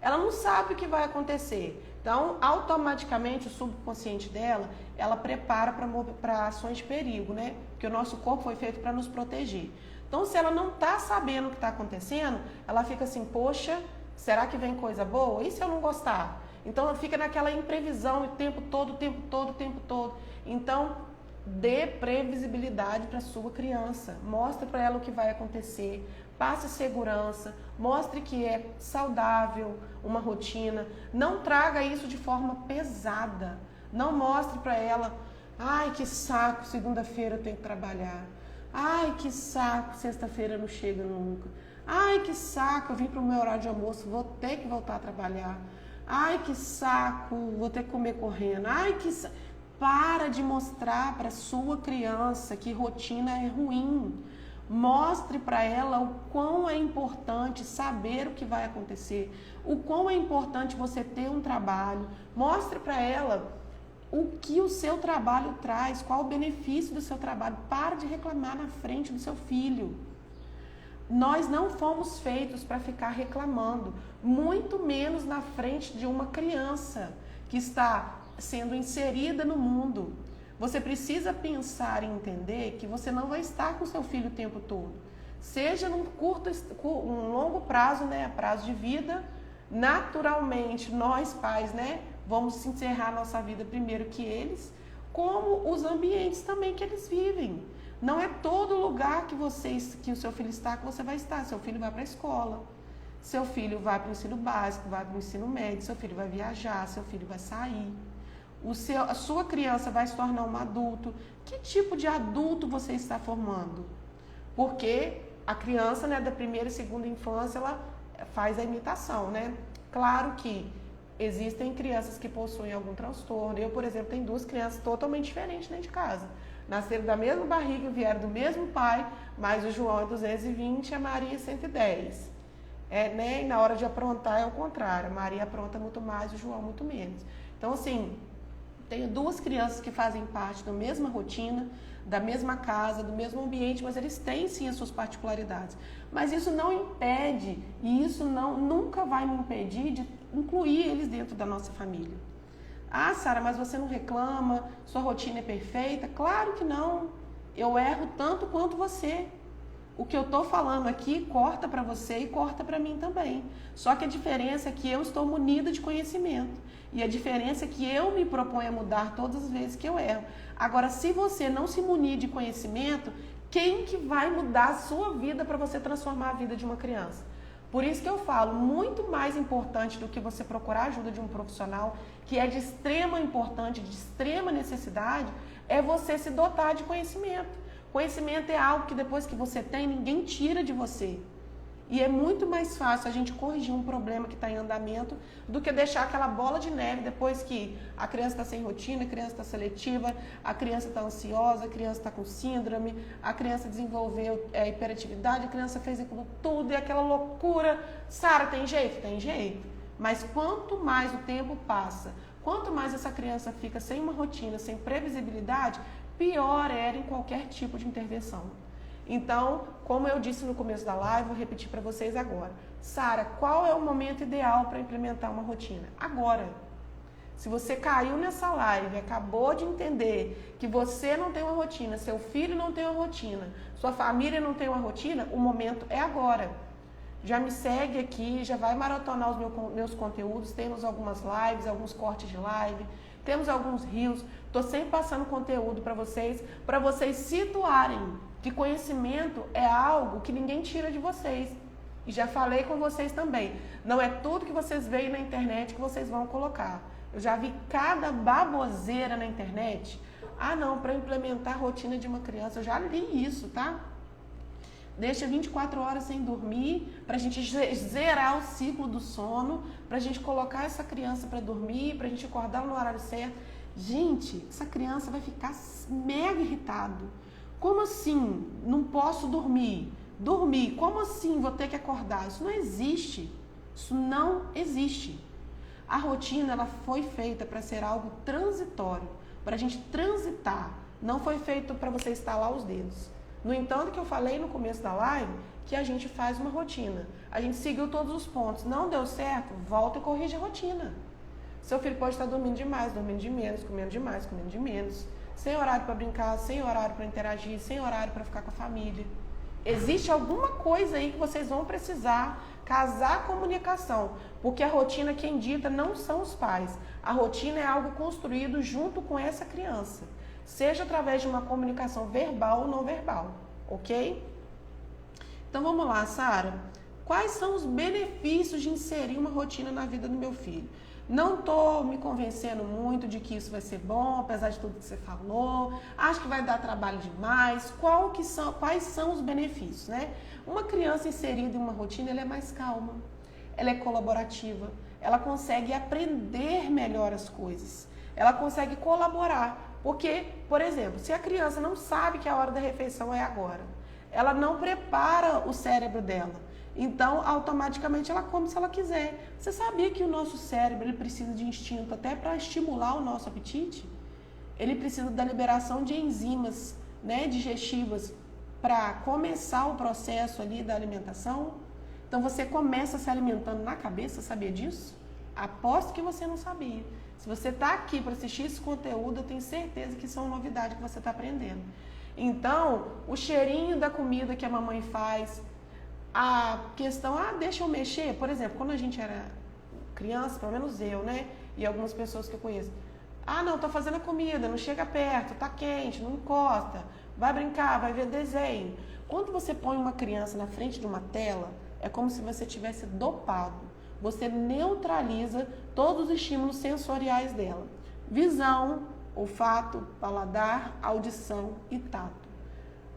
Ela não sabe o que vai acontecer. Então, automaticamente, o subconsciente dela, ela prepara para ações de perigo, né? Porque o nosso corpo foi feito para nos proteger. Então, se ela não está sabendo o que está acontecendo, ela fica assim, poxa, será que vem coisa boa? E se eu não gostar? Então, ela fica naquela imprevisão o tempo todo. Então, dê previsibilidade para a sua criança. Mostre para ela o que vai acontecer. Passe segurança. Mostre que é saudável uma rotina. Não traga isso de forma pesada. Não mostre para ela, ai, que saco, segunda-feira eu tenho que trabalhar. Ai, que saco, sexta-feira não chega nunca. Ai, que saco, eu vim para o meu horário de almoço, vou ter que voltar a trabalhar. Ai, que saco, vou ter que comer correndo. Ai, que saco. Para de mostrar para sua criança que rotina é ruim. Mostre para ela o quão é importante saber o que vai acontecer, o quão é importante você ter um trabalho. Mostre para ela o que o seu trabalho traz, qual o benefício do seu trabalho. Para de reclamar na frente do seu filho. Nós não fomos feitos para ficar reclamando, muito menos na frente de uma criança que está sendo inserida no mundo. Você precisa pensar e entender que você não vai estar com seu filho o tempo todo. Seja num longo prazo, né, prazo de vida, naturalmente nós pais, né, vamos encerrar nossa vida primeiro que eles, como os ambientes também que eles vivem. Não é todo lugar que o seu filho está que você vai estar. Seu filho vai para a escola, seu filho vai para o ensino básico, vai para o ensino médio, seu filho vai viajar, seu filho vai sair. A sua criança vai se tornar um adulto. Que tipo de adulto você está formando? Porque a criança, né, da primeira e segunda infância, ela faz a imitação, né? Claro que existem crianças que possuem algum transtorno. Eu, por exemplo, tenho 2 crianças totalmente diferentes dentro de casa. Nasceram da mesma barriga, vieram do mesmo pai, mas o João é 220 e a Maria é 110. Né? E na hora de aprontar é o contrário. A Maria apronta muito mais, o João muito menos. Então, assim, tenho 2 crianças que fazem parte da mesma rotina, da mesma casa, do mesmo ambiente, mas eles têm sim as suas particularidades. Mas isso não impede, e isso nunca vai me impedir de incluir eles dentro da nossa família. Ah, Sara, mas você não reclama, sua rotina é perfeita? Claro que não. Eu erro tanto quanto você. O que eu estou falando aqui corta para você e corta para mim também. Só que a diferença é que eu estou munida de conhecimento. E a diferença é que eu me proponho a mudar todas as vezes que eu erro. Agora, se você não se munir de conhecimento, quem que vai mudar a sua vida para você transformar a vida de uma criança? Por isso que eu falo, muito mais importante do que você procurar a ajuda de um profissional, que é de extrema importância, de extrema necessidade, é você se dotar de conhecimento. Conhecimento é algo que depois que você tem, ninguém tira de você. E é muito mais fácil a gente corrigir um problema que está em andamento do que deixar aquela bola de neve depois que a criança está sem rotina, a criança está seletiva, a criança está ansiosa, a criança está com síndrome, a criança desenvolveu hiperatividade, a criança fez aquilo tudo e aquela loucura. Sara, tem jeito? Tem jeito. Mas quanto mais o tempo passa, quanto mais essa criança fica sem uma rotina, sem previsibilidade, pior era em qualquer tipo de intervenção. Então, como eu disse no começo da live, vou repetir para vocês agora. Sara, qual é o momento ideal para implementar uma rotina? Agora. Se você caiu nessa live e acabou de entender que você não tem uma rotina, seu filho não tem uma rotina, sua família não tem uma rotina, o momento é agora. Já me segue aqui, já vai maratonar os meus conteúdos, temos algumas lives, alguns cortes de live, temos alguns reels, estou sempre passando conteúdo para vocês situarem que conhecimento é algo que ninguém tira de vocês. E já falei com vocês também, não é tudo que vocês veem na internet que vocês vão colocar. Eu já vi cada baboseira na internet. Ah não, para implementar a rotina de uma criança, eu já li isso, tá? Deixa 24 horas sem dormir, para a gente zerar o ciclo do sono, para a gente colocar essa criança para dormir, para a gente acordar no horário certo. Gente, essa criança vai ficar mega irritado. Como assim? Não posso dormir? Dormir, como assim vou ter que acordar? Isso não existe. Isso não existe. A rotina ela foi feita para ser algo transitório, para a gente transitar. Não foi feito para você estalar os dedos. No entanto, que eu falei no começo da live, que a gente faz uma rotina. A gente seguiu todos os pontos. Não deu certo? Volta e corrige a rotina. Seu filho pode estar dormindo demais, dormindo de menos, comendo demais, comendo de menos. Sem horário para brincar, sem horário para interagir, sem horário para ficar com a família. Existe alguma coisa aí que vocês vão precisar casar a comunicação. Porque a rotina quem dita não são os pais. A rotina é algo construído junto com essa criança. Seja através de uma comunicação verbal ou não verbal, ok? Então vamos lá, Sara. Quais são os benefícios de inserir uma rotina na vida do meu filho? Não estou me convencendo muito de que isso vai ser bom, apesar de tudo que você falou. Acho que vai dar trabalho demais. Quais são os benefícios, né? Uma criança inserida em uma rotina, ela é mais calma, ela é colaborativa, ela consegue aprender melhor as coisas, ela consegue colaborar. Porque, por exemplo, se a criança não sabe que a hora da refeição é agora, ela não prepara o cérebro dela. Então, automaticamente, ela come se ela quiser. Você sabia que o nosso cérebro ele precisa de instinto até para estimular o nosso apetite? Ele precisa da liberação de enzimas, né, digestivas para começar o processo ali da alimentação. Então, você começa se alimentando na cabeça, sabia disso? Aposto que você não sabia. Se você está aqui para assistir esse conteúdo, eu tenho certeza que são novidades que você está aprendendo. Então, o cheirinho da comida que a mamãe faz, a questão, deixa eu mexer. Por exemplo, quando a gente era criança, pelo menos eu, né? E algumas pessoas que eu conheço. Não, tô fazendo a comida, não chega perto, tá quente, não encosta. Vai brincar, vai ver desenho. Quando você põe uma criança na frente de uma tela, é como se você tivesse dopado. Você neutraliza todos os estímulos sensoriais dela. Visão, olfato, paladar, audição e tato.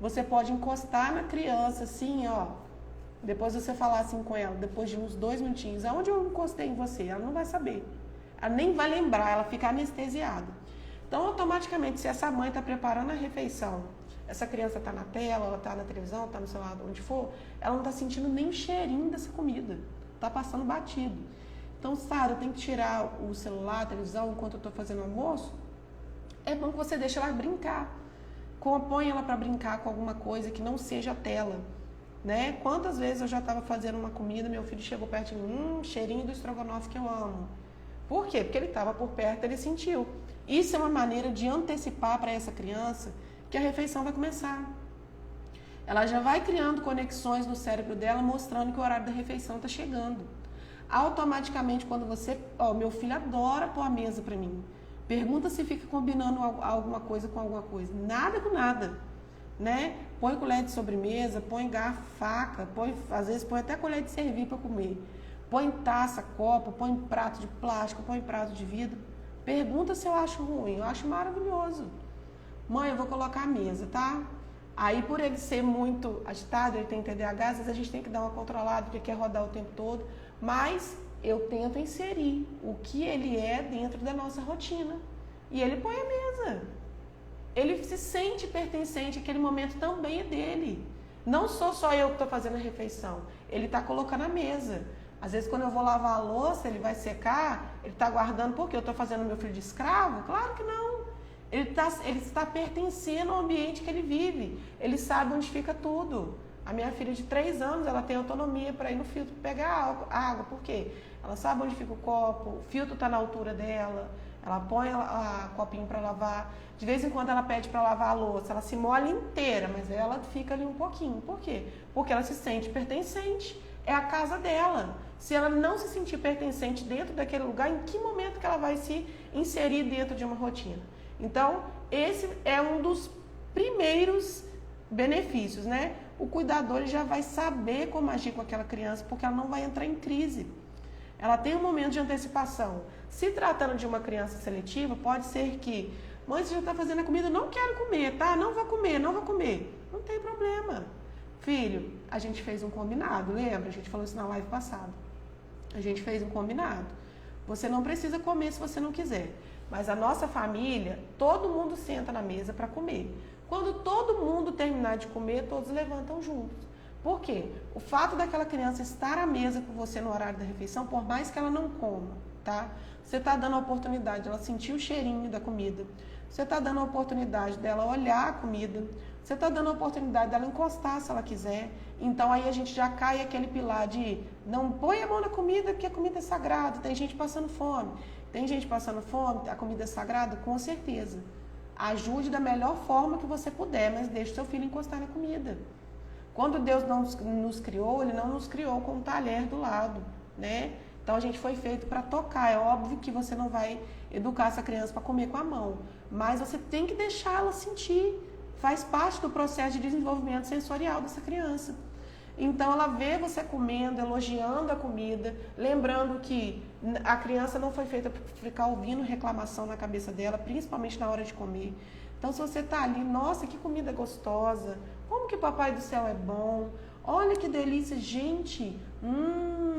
Você pode encostar na criança assim, ó. Depois você falar assim com ela, depois de uns 2 minutinhos, aonde eu encostei em você? Ela não vai saber. Ela nem vai lembrar, ela fica anestesiada. Então, automaticamente, se essa mãe está preparando a refeição, essa criança está na tela, ela está na televisão, está no celular, onde for, ela não está sentindo nem o cheirinho dessa comida. Está passando batido. Então, Sara, eu tenho que tirar o celular, a televisão, enquanto eu estou fazendo o almoço. É bom que você deixe ela brincar. Põe ela para brincar com alguma coisa que não seja a tela. Né? Quantas vezes eu já estava fazendo uma comida, meu filho chegou perto de mim, cheirinho do estrogonofe que eu amo. Por quê? Porque ele estava por perto, ele sentiu. Isso é uma maneira de antecipar para essa criança que a refeição vai começar. Ela já vai criando conexões no cérebro dela, mostrando que o horário da refeição está chegando. Automaticamente, quando você... meu filho adora pôr a mesa para mim. Pergunta se fica combinando alguma coisa com alguma coisa. Nada com nada. Né? Põe colher de sobremesa, põe garfo, faca, às vezes põe até colher de servir para comer. Põe taça, copo, põe prato de plástico, põe prato de vidro. Pergunta se eu acho ruim. Eu acho maravilhoso. Mãe, eu vou colocar a mesa, tá? Aí, por ele ser muito agitado, ele tem TDAH, às vezes a gente tem que dar uma controlada, porque quer rodar o tempo todo. Mas eu tento inserir o que ele é dentro da nossa rotina. E ele põe a mesa. Ele se sente pertencente, aquele momento também é dele. Não sou só eu que estou fazendo a refeição. Ele está colocando a mesa. Às vezes, quando eu vou lavar a louça, ele vai secar, ele está guardando, porque eu estou fazendo meu filho de escravo? Claro que não. Ele está pertencendo ao ambiente que ele vive. Ele sabe onde fica tudo. A minha filha de 3 anos, ela tem autonomia para ir no filtro pegar água. Por quê? Ela sabe onde fica o copo, o filtro está na altura dela, ela põe o copinho para lavar. De vez em quando ela pede para lavar a louça, ela se molha inteira, mas ela fica ali um pouquinho. Por quê? Porque ela se sente pertencente. É a casa dela. Se ela não se sentir pertencente dentro daquele lugar, em que momento que ela vai se inserir dentro de uma rotina? Então, esse é um dos primeiros benefícios, né? O cuidador já vai saber como agir com aquela criança, porque ela não vai entrar em crise. Ela tem um momento de antecipação. Se tratando de uma criança seletiva, pode ser que, mãe, você já está fazendo a comida, não quero comer, tá? Não vou comer, não vou comer. Não tem problema. Filho, a gente fez um combinado, lembra? A gente falou isso na live passada. A gente fez um combinado. Você não precisa comer se você não quiser. Mas a nossa família, todo mundo senta na mesa para comer. Quando todo mundo terminar de comer, todos levantam juntos. Por quê? O fato daquela criança estar à mesa com você no horário da refeição, por mais que ela não coma, tá? Você está dando a oportunidade dela sentir o cheirinho da comida. Você está dando a oportunidade dela olhar a comida. Você está dando a oportunidade dela encostar se ela quiser. Então aí a gente já cai aquele pilar de não põe a mão na comida porque a comida é sagrada. Tem gente passando fome. Tem gente passando fome, a comida é sagrada? Com certeza. Ajude da melhor forma que você puder, mas deixe seu filho encostar na comida. Quando Deus não nos criou, Ele não nos criou com um talher do lado, né? Então a gente foi feito para tocar. É óbvio que você não vai educar essa criança para comer com a mão, mas você tem que deixar ela sentir. Faz parte do processo de desenvolvimento sensorial dessa criança. Então ela vê você comendo, elogiando a comida, lembrando que a criança não foi feita para ficar ouvindo reclamação na cabeça dela, principalmente na hora de comer. Então se você está ali, nossa, que comida gostosa, como que o Papai do Céu é bom, olha que delícia, gente,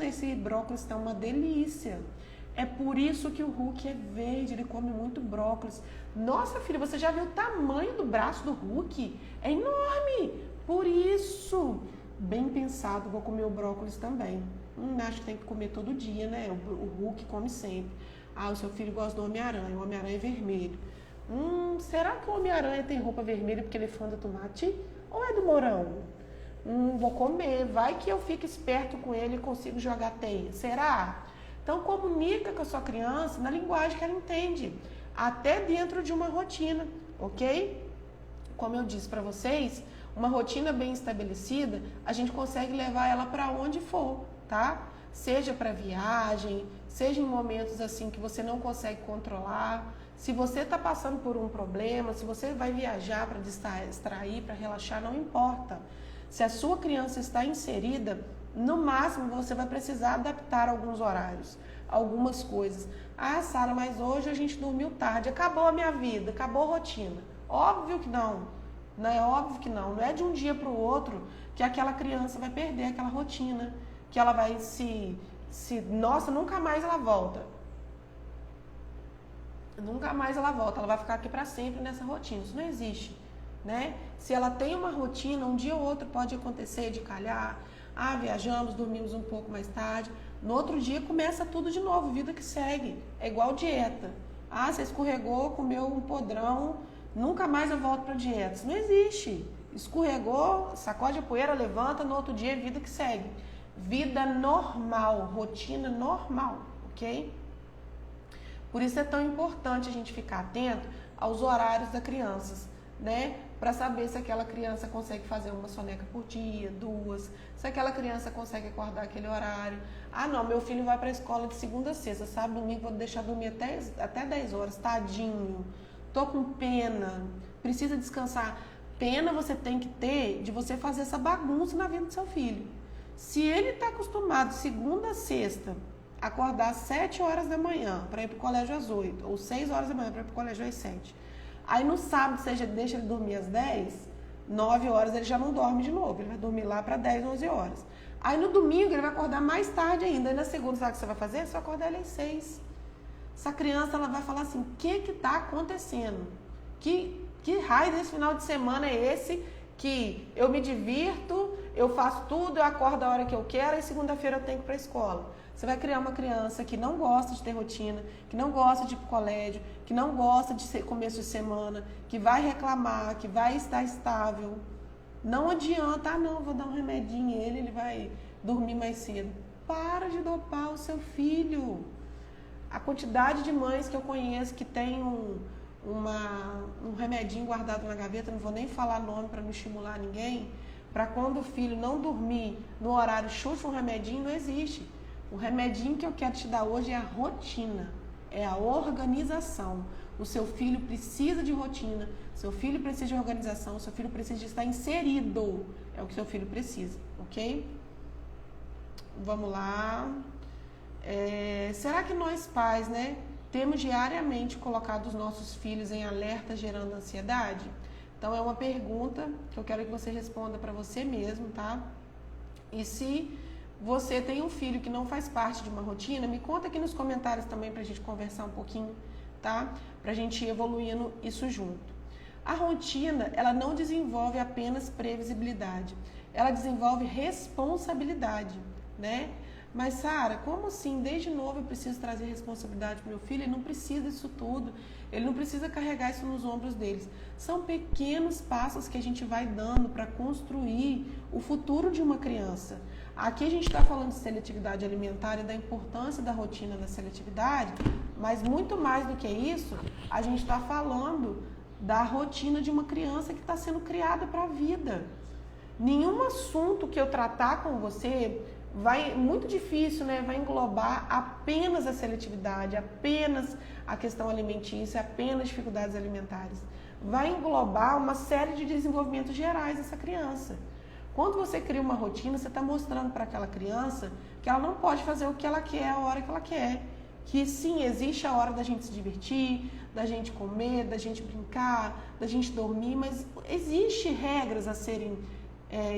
esse brócolis está uma delícia. É por isso que o Hulk é verde, ele come muito brócolis. Nossa, filha, você já viu o tamanho do braço do Hulk? É enorme! Por isso, bem pensado, vou comer o brócolis também. Acho que tem que comer todo dia, né? O Hulk come sempre. O seu filho gosta do Homem-Aranha, o Homem-Aranha é vermelho. Será que o Homem-Aranha tem roupa vermelha porque ele é fã do tomate? Ou é do morango? Vou comer, vai que eu fico esperto com ele e consigo jogar teia. Será? Então comunica com a sua criança na linguagem que ela entende, até dentro de uma rotina, ok? Como eu disse para vocês, uma rotina bem estabelecida, a gente consegue levar ela para onde for, tá? Seja para viagem, seja em momentos assim que você não consegue controlar. Se você está passando por um problema, se você vai viajar para distrair, para relaxar, não importa. Se a sua criança está inserida, no máximo você vai precisar adaptar alguns horários, algumas coisas. Sara, mas hoje a gente dormiu tarde, acabou a minha vida, acabou a rotina. Óbvio que não. Não é óbvio que não. Não é de um dia para o outro que aquela criança vai perder aquela rotina, que ela vai nossa, nunca mais ela volta. Nunca mais ela volta, ela vai ficar aqui para sempre nessa rotina. Isso não existe, né? Se ela tem uma rotina, um dia ou outro pode acontecer de calhar, viajamos, dormimos um pouco mais tarde, no outro dia começa tudo de novo, vida que segue. É igual dieta. Você escorregou, comeu um podrão, nunca mais eu volto para dieta. Isso não existe. Escorregou, sacode a poeira, levanta, no outro dia, vida que segue. Vida normal, rotina normal, ok? Por isso é tão importante a gente ficar atento aos horários das crianças, né? Para saber se aquela criança consegue fazer uma soneca por dia, 2, se aquela criança consegue acordar aquele horário. Não, meu filho vai para a escola de segunda a sexta, sábado, domingo, vou deixar dormir até 10 horas, tadinho. Tô com pena, precisa descansar. Pena você tem que ter de você fazer essa bagunça na vida do seu filho. Se ele está acostumado segunda a sexta, acordar às 7 horas da manhã para ir para o colégio às 8, ou 6 horas da manhã para ir para o colégio às 7. Aí no sábado você já deixa ele dormir às 10, 9 horas ele já não dorme de novo, ele vai dormir lá para 10, 11 horas. Aí no domingo ele vai acordar mais tarde ainda, aí na segunda sabe o que você vai fazer? Você vai acordar ele às 6. Essa criança ela vai falar assim, o que está acontecendo? Que raio desse final de semana é esse que eu me divirto, eu faço tudo, eu acordo a hora que eu quero e segunda-feira eu tenho que ir para a escola? Você vai criar uma criança que não gosta de ter rotina, que não gosta de ir para o colégio, que não gosta de ser começo de semana, que vai reclamar, que vai estar estável. Não adianta, não, vou dar um remedinho ele vai dormir mais cedo. Para de dopar o seu filho. A quantidade de mães que eu conheço que tem um remedinho guardado na gaveta, não vou nem falar nome para não estimular ninguém, para quando o filho não dormir no horário xuxa um remedinho, não existe. O remedinho que eu quero te dar hoje é a rotina, é a organização. O seu filho precisa de rotina, seu filho precisa de organização, seu filho precisa de estar inserido. É o que seu filho precisa, ok? Vamos lá. Será que nós pais, temos diariamente colocado os nossos filhos em alerta gerando ansiedade? Então é uma pergunta que eu quero que você responda para você mesmo, tá? E se você tem um filho que não faz parte de uma rotina, me conta aqui nos comentários também pra gente conversar um pouquinho, tá? Pra gente ir evoluindo isso junto. A rotina, ela não desenvolve apenas previsibilidade, ela desenvolve responsabilidade, né? Mas, Sara, como assim? Desde novo eu preciso trazer responsabilidade pro meu filho? Ele não precisa disso tudo, ele não precisa carregar isso nos ombros deles. São pequenos passos que a gente vai dando para construir o futuro de uma criança. Aqui a gente está falando de seletividade alimentar e da importância da rotina na seletividade, mas muito mais do que isso, a gente está falando da rotina de uma criança que está sendo criada para a vida. Nenhum assunto que eu tratar com você muito difícil, vai englobar apenas a seletividade, apenas a questão alimentícia, apenas dificuldades alimentares. Vai englobar uma série de desenvolvimentos gerais dessa criança. Quando você cria uma rotina, você está mostrando para aquela criança que ela não pode fazer o que ela quer, a hora que ela quer. Que sim, existe a hora da gente se divertir, da gente comer, da gente brincar, da gente dormir, mas existe regras a serem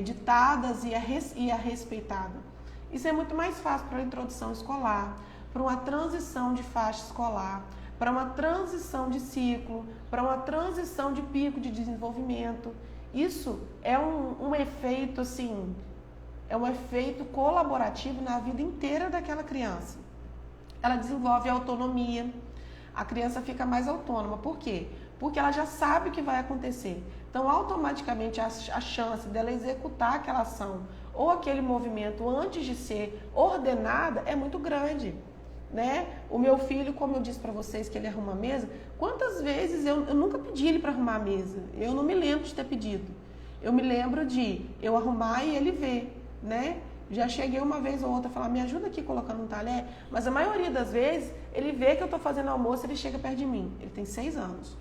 ditadas e a respeitada. Isso é muito mais fácil para a introdução escolar, para uma transição de faixa escolar, para uma transição de ciclo, para uma transição de pico de desenvolvimento. Isso é um efeito, assim, é um efeito colaborativo na vida inteira daquela criança. Ela desenvolve autonomia, a criança fica mais autônoma. Por quê? Porque ela já sabe o que vai acontecer. Então, automaticamente, a chance dela executar aquela ação ou aquele movimento antes de ser ordenada é muito grande, né? O meu filho, como eu disse para vocês que ele arruma a mesa, quantas vezes eu nunca pedi ele para arrumar a mesa? Eu não me lembro de ter pedido. Eu me lembro de eu arrumar e ele ver, né? Já cheguei uma vez ou outra a falar, me ajuda aqui colocando um talher, mas a maioria das vezes ele vê que eu estou fazendo almoço, ele chega perto de mim. Ele tem 6 anos.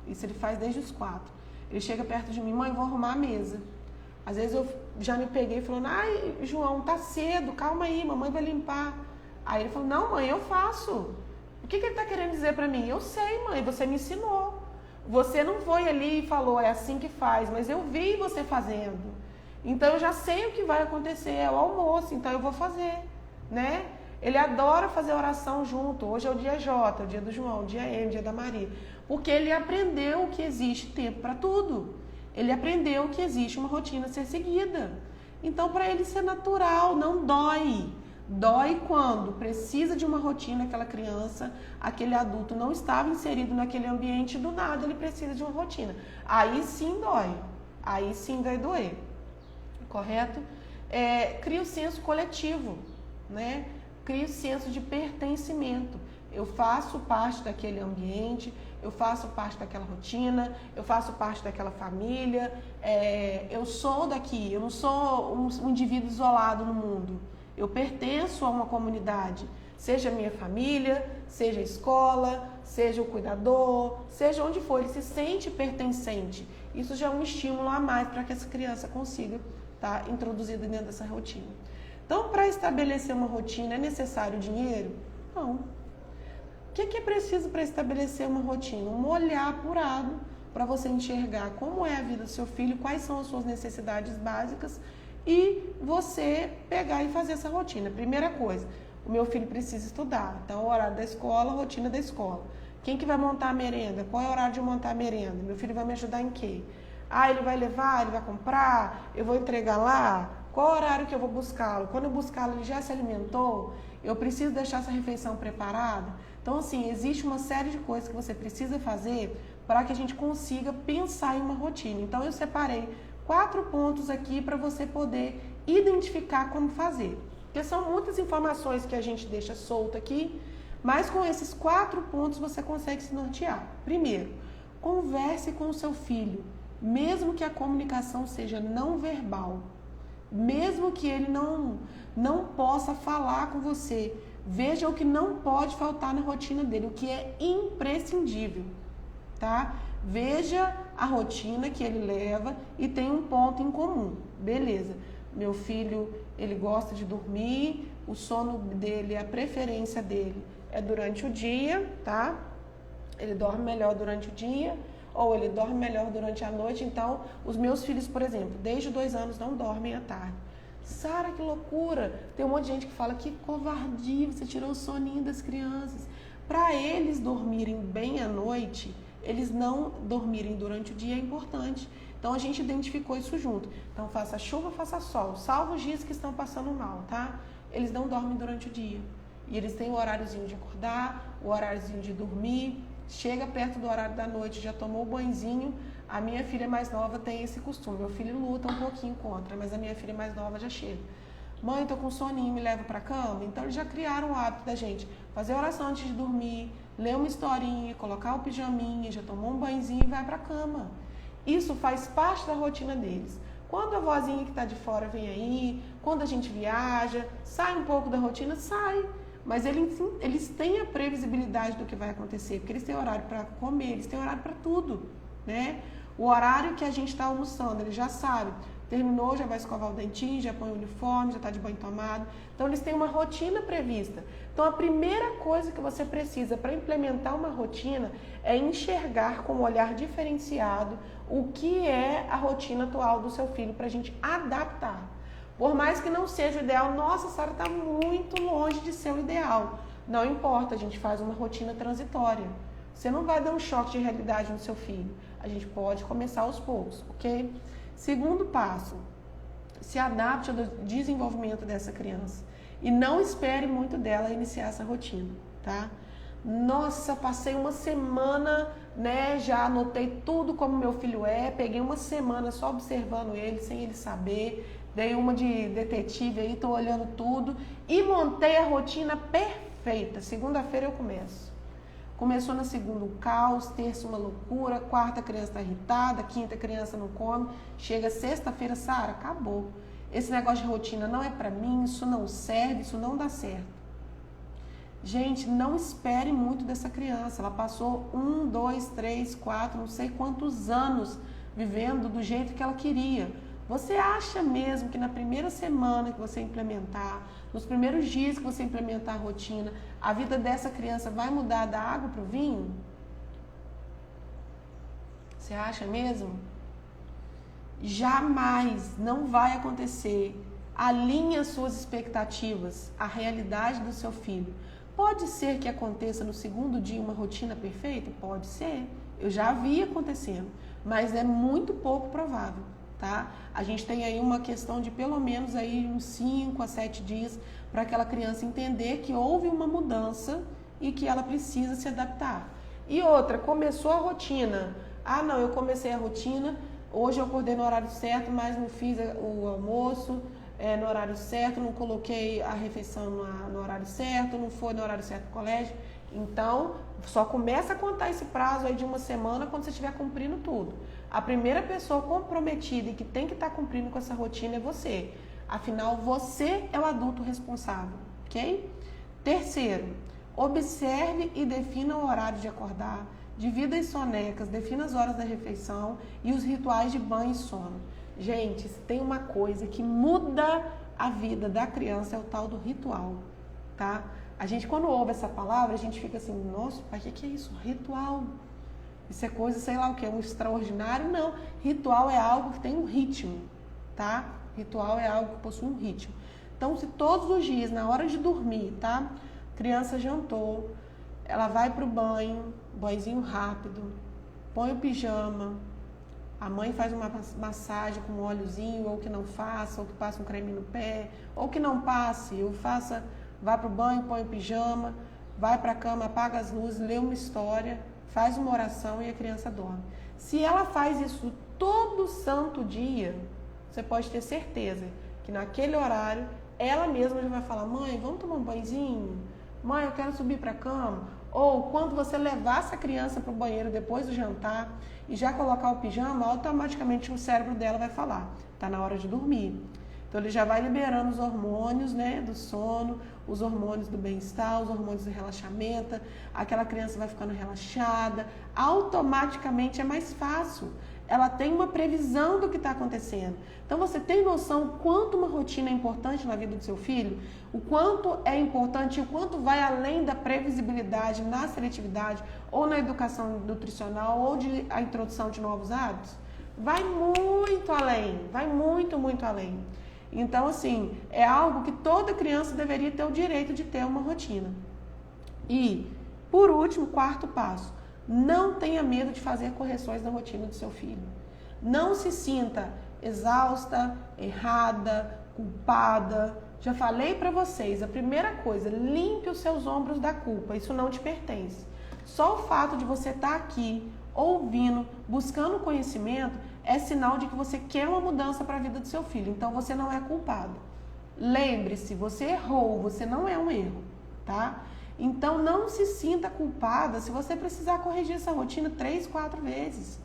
Isso ele faz desde os 4. Ele chega perto de mim, mãe, vou arrumar a mesa. Às vezes eu já me peguei falando, ai, João, tá cedo, calma aí, mamãe vai limpar. Aí ele falou, não, mãe, eu faço. O que ele tá querendo dizer pra mim? Eu sei, mãe, você me ensinou. Você não foi ali e falou, é assim que faz, mas eu vi você fazendo. Então eu já sei o que vai acontecer, é o almoço, então eu vou fazer, né? Ele adora fazer oração junto. Hoje é o dia J, o dia do João, o dia M, o dia da Maria. Porque ele aprendeu que existe tempo para tudo. Ele aprendeu que existe uma rotina a ser seguida. Então, para ele isso é natural, não dói. Dói quando precisa de uma rotina, aquela criança, aquele adulto não estava inserido naquele ambiente, do nada ele precisa de uma rotina. Aí sim dói. Aí sim vai doer. Correto? Cria o senso coletivo, né? Cria o senso de pertencimento. Eu faço parte daquele ambiente, eu faço parte daquela rotina, eu faço parte daquela família, eu sou daqui, eu não sou um indivíduo isolado no mundo. Eu pertenço a uma comunidade, seja a minha família, seja a escola, seja o cuidador, seja onde for, ele se sente pertencente. Isso já é um estímulo a mais para que essa criança consiga estar introduzida dentro dessa rotina. Então, para estabelecer uma rotina, é necessário dinheiro? Não. O que é preciso para estabelecer uma rotina? Um olhar apurado para você enxergar como é a vida do seu filho, quais são as suas necessidades básicas e você pegar e fazer essa rotina. Primeira coisa, o meu filho precisa estudar, então o horário da escola, a rotina da escola. Quem que vai montar a merenda? Qual é o horário de montar a merenda? Meu filho vai me ajudar em quê? Ele vai levar, ele vai comprar, eu vou entregar lá? Qual horário que eu vou buscá-lo? Quando eu buscá-lo, ele já se alimentou? Eu preciso deixar essa refeição preparada? Então, assim, existe uma série de coisas que você precisa fazer para que a gente consiga pensar em uma rotina. Então, eu separei 4 pontos aqui para você poder identificar como fazer. Porque são muitas informações que a gente deixa solta aqui, mas com esses 4 pontos você consegue se nortear. Primeiro, converse com o seu filho, mesmo que a comunicação seja não verbal, mesmo que ele não possa falar com você. Veja o que não pode faltar na rotina dele, o que é imprescindível, tá? Veja a rotina que ele leva e tem um ponto em comum. Beleza, meu filho, ele gosta de dormir, o sono dele, a preferência dele é durante o dia, tá? Ele dorme melhor durante o dia ou ele dorme melhor durante a noite. Então, os meus filhos, por exemplo, desde 2 anos não dormem à tarde. Sara, que loucura! Tem um monte de gente que fala que covardia, você tirou o soninho das crianças. Para eles dormirem bem à noite, eles não dormirem durante o dia é importante. Então a gente identificou isso junto. Então faça chuva, faça sol, salvo os dias que estão passando mal, tá? Eles não dormem durante o dia. E eles têm o horáriozinho de acordar, o horáriozinho de dormir. Chega perto do horário da noite, já tomou o banhozinho. A minha filha mais nova tem esse costume. Meu filho luta um pouquinho contra, mas a minha filha mais nova já chega. Mãe, tô com soninho, me leva pra cama? Então eles já criaram o hábito da gente fazer oração antes de dormir, ler uma historinha, colocar o pijaminha, já tomou um banhozinho e vai pra cama. Isso faz parte da rotina deles. Quando a vozinha que tá de fora vem aí, quando a gente viaja, sai um pouco da rotina, sai. Mas eles têm a previsibilidade do que vai acontecer, porque eles têm horário para comer, eles têm horário para tudo, né? O horário que a gente está almoçando, eles já sabem. Terminou, já vai escovar o dentinho, já põe o uniforme, já está de banho tomado. Então, eles têm uma rotina prevista. Então, a primeira coisa que você precisa para implementar uma rotina é enxergar com um olhar diferenciado o que é a rotina atual do seu filho para a gente adaptar. Por mais que não seja o ideal, nossa, Sara, está muito longe de ser o ideal. Não importa, a gente faz uma rotina transitória. Você não vai dar um choque de realidade no seu filho. A gente pode começar aos poucos, ok? Segundo passo, se adapte ao desenvolvimento dessa criança e não espere muito dela iniciar essa rotina, tá? Nossa, passei uma semana, né, já anotei tudo como meu filho é, peguei uma semana só observando ele, sem ele saber, dei uma de detetive aí, tô olhando tudo e montei a rotina perfeita. Segunda-feira eu começo. Começou na segunda um caos, terça uma loucura, quarta a criança tá irritada, quinta a criança não come, chega sexta-feira, Sara, acabou. Esse negócio de rotina não é pra mim, isso não serve, isso não dá certo. Gente, não espere muito dessa criança. Ela passou 1, 2, 3, 4, não sei quantos anos vivendo do jeito que ela queria. Você acha mesmo que na primeira semana que você implementar, nos primeiros dias que você implementar a rotina, a vida dessa criança vai mudar da água para o vinho? Você acha mesmo? Jamais, não vai acontecer. Alinhe as suas expectativas à realidade do seu filho. Pode ser que aconteça no segundo dia uma rotina perfeita? Pode ser. Eu já vi acontecendo, mas é muito pouco provável, tá? A gente tem aí uma questão de pelo menos aí uns 5 a 7 dias para aquela criança entender que houve uma mudança e que ela precisa se adaptar. E outra, começou a rotina. Ah, não, eu comecei a rotina, hoje eu acordei no horário certo, mas não fiz o almoço no horário certo, não coloquei a refeição no horário certo, não foi no horário certo do colégio. Então, só começa a contar esse prazo aí de uma semana quando você estiver cumprindo tudo. A primeira pessoa comprometida e que tem que estar cumprindo com essa rotina é você. Afinal, você é o adulto responsável, ok? Terceiro, observe e defina o horário de acordar, divida as sonecas, defina as horas da refeição e os rituais de banho e sono. Gente, se tem uma coisa que muda a vida da criança é o tal do ritual, tá? A gente, quando ouve essa palavra, a gente fica assim, nossa, pai, o que é isso? Ritual. Isso é coisa, sei lá o que, um extraordinário? Não. Ritual é algo que tem um ritmo, tá? Ritual é algo que possui um ritmo. Então, se todos os dias, na hora de dormir, tá? Criança jantou, ela vai pro banho, banhozinho rápido, põe o pijama, a mãe faz uma massagem com um óleozinho, ou que não faça, ou que passe um creme no pé, ou que não passe, ou faça, vai pro banho, põe o pijama, vai pra cama, apaga as luzes, lê uma história, faz uma oração e a criança dorme. Se ela faz isso todo santo dia, você pode ter certeza que naquele horário, ela mesma já vai falar, mãe, vamos tomar um banhozinho? Mãe, eu quero subir pra cama. Ou quando você levar essa criança para o banheiro depois do jantar e já colocar o pijama, automaticamente o cérebro dela vai falar, tá na hora de dormir. Então ele já vai liberando os hormônios, né, do sono, os hormônios do bem-estar, os hormônios do relaxamento, aquela criança vai ficando relaxada, automaticamente é mais fácil. Ela tem uma previsão do que está acontecendo. Então você tem noção o quanto uma rotina é importante na vida do seu filho? O quanto é importante e o quanto vai além da previsibilidade na seletividade ou na educação nutricional ou a introdução de novos hábitos? Vai muito além, vai muito, muito além. Então, assim, é algo que toda criança deveria ter o direito de ter uma rotina. E, por último, quarto passo, não tenha medo de fazer correções na rotina do seu filho. Não se sinta exausta, errada, culpada. Já falei para vocês, a primeira coisa, limpe os seus ombros da culpa, isso não te pertence. Só o fato de você estar aqui, ouvindo, buscando conhecimento, é sinal de que você quer uma mudança para a vida do seu filho, então você não é culpado. Lembre-se, você errou, você não é um erro, tá? Então não se sinta culpada se você precisar corrigir essa rotina 3, 4 vezes.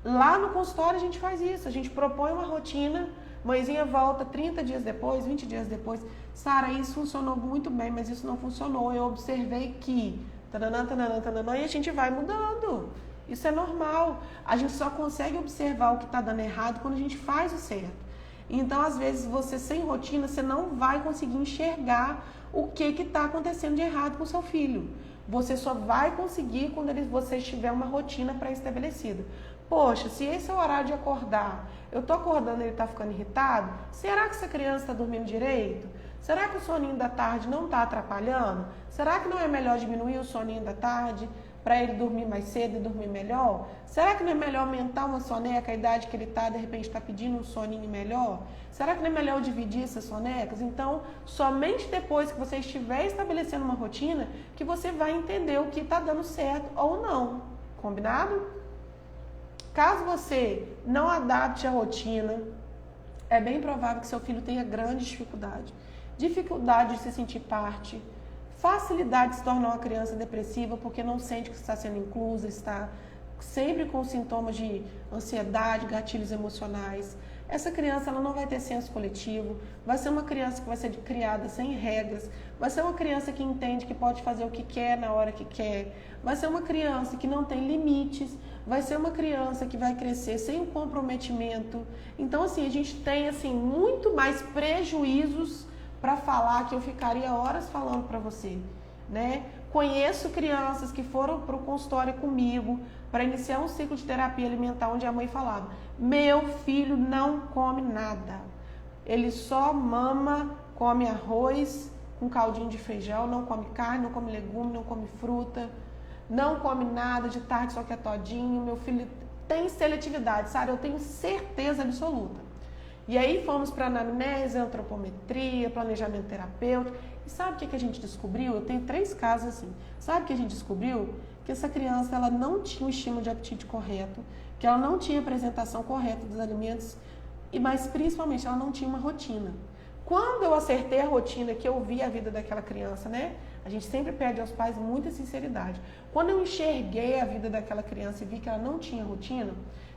Lá no consultório a gente faz isso, a gente propõe uma rotina, mãezinha volta 30 dias depois, 20 dias depois, Sara, isso funcionou muito bem, mas isso não funcionou, eu observei que, tananã, tananã, tananã, e a gente vai mudando. Isso é normal. A gente só consegue observar o que está dando errado quando a gente faz o certo. Então, às vezes, você sem rotina, você não vai conseguir enxergar o que está acontecendo de errado com o seu filho. Você só vai conseguir quando você tiver uma rotina pré-estabelecida. Poxa, se esse é o horário de acordar, eu estou acordando e ele está ficando irritado, será que essa criança está dormindo direito? Será que o soninho da tarde não está atrapalhando? Será que não é melhor diminuir o soninho da tarde? para ele dormir mais cedo e dormir melhor? Será que não é melhor aumentar uma soneca, a idade que ele está, de repente está pedindo um soninho melhor? Será que não é melhor dividir essas sonecas? Então, somente depois que você estiver estabelecendo uma rotina, que você vai entender o que está dando certo ou não. Combinado? Caso você não adapte a rotina, é bem provável que seu filho tenha grande dificuldade. Dificuldade de se sentir parte, facilidade de se tornar uma criança depressiva porque não sente que está sendo inclusa, está sempre com sintomas de ansiedade, gatilhos emocionais. Essa criança ela não vai ter senso coletivo, vai ser uma criança que vai ser criada sem regras, vai ser uma criança que entende que pode fazer o que quer na hora que quer, vai ser uma criança que não tem limites, vai ser uma criança que vai crescer sem um comprometimento. Então, assim, a gente tem assim, muito mais prejuízos para falar que eu ficaria horas falando para você, né? Conheço crianças que foram para o consultório comigo para iniciar um ciclo de terapia alimentar onde a mãe falava: meu filho não come nada, ele só mama, come arroz com caldinho de feijão, não come carne, não come legume, não come fruta, não come nada, de tarde só quer todinho. Meu filho tem seletividade, sabe? Eu tenho certeza absoluta. E aí fomos para anamnese, antropometria, planejamento terapêutico. E sabe o que a gente descobriu? Eu tenho 3 casos assim. Sabe o que a gente descobriu? Que essa criança ela não tinha o estímulo de apetite correto, que ela não tinha a apresentação correta dos alimentos, mas principalmente ela não tinha uma rotina. Quando eu acertei a rotina, que eu vi a vida daquela criança, né? A gente sempre pede aos pais muita sinceridade. Quando eu enxerguei a vida daquela criança e vi que ela não tinha rotina,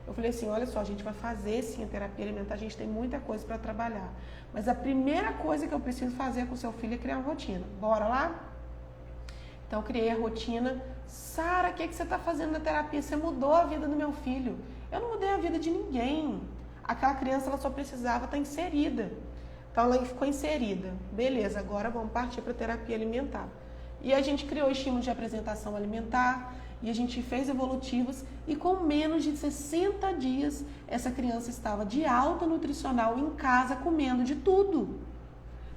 eu falei assim, olha só, a gente vai fazer sim a terapia alimentar, a gente tem muita coisa para trabalhar. Mas a primeira coisa que eu preciso fazer com o seu filho é criar uma rotina. Bora lá? Então eu criei a rotina. Sara, o que você está fazendo na terapia? Você mudou a vida do meu filho. Eu não mudei a vida de ninguém. Aquela criança ela só precisava estar inserida. Então ela ficou inserida. Beleza, agora vamos partir para a terapia alimentar. E a gente criou estímulos de apresentação alimentar, e a gente fez evolutivos, e com menos de 60 dias, essa criança estava de alta nutricional em casa, comendo de tudo.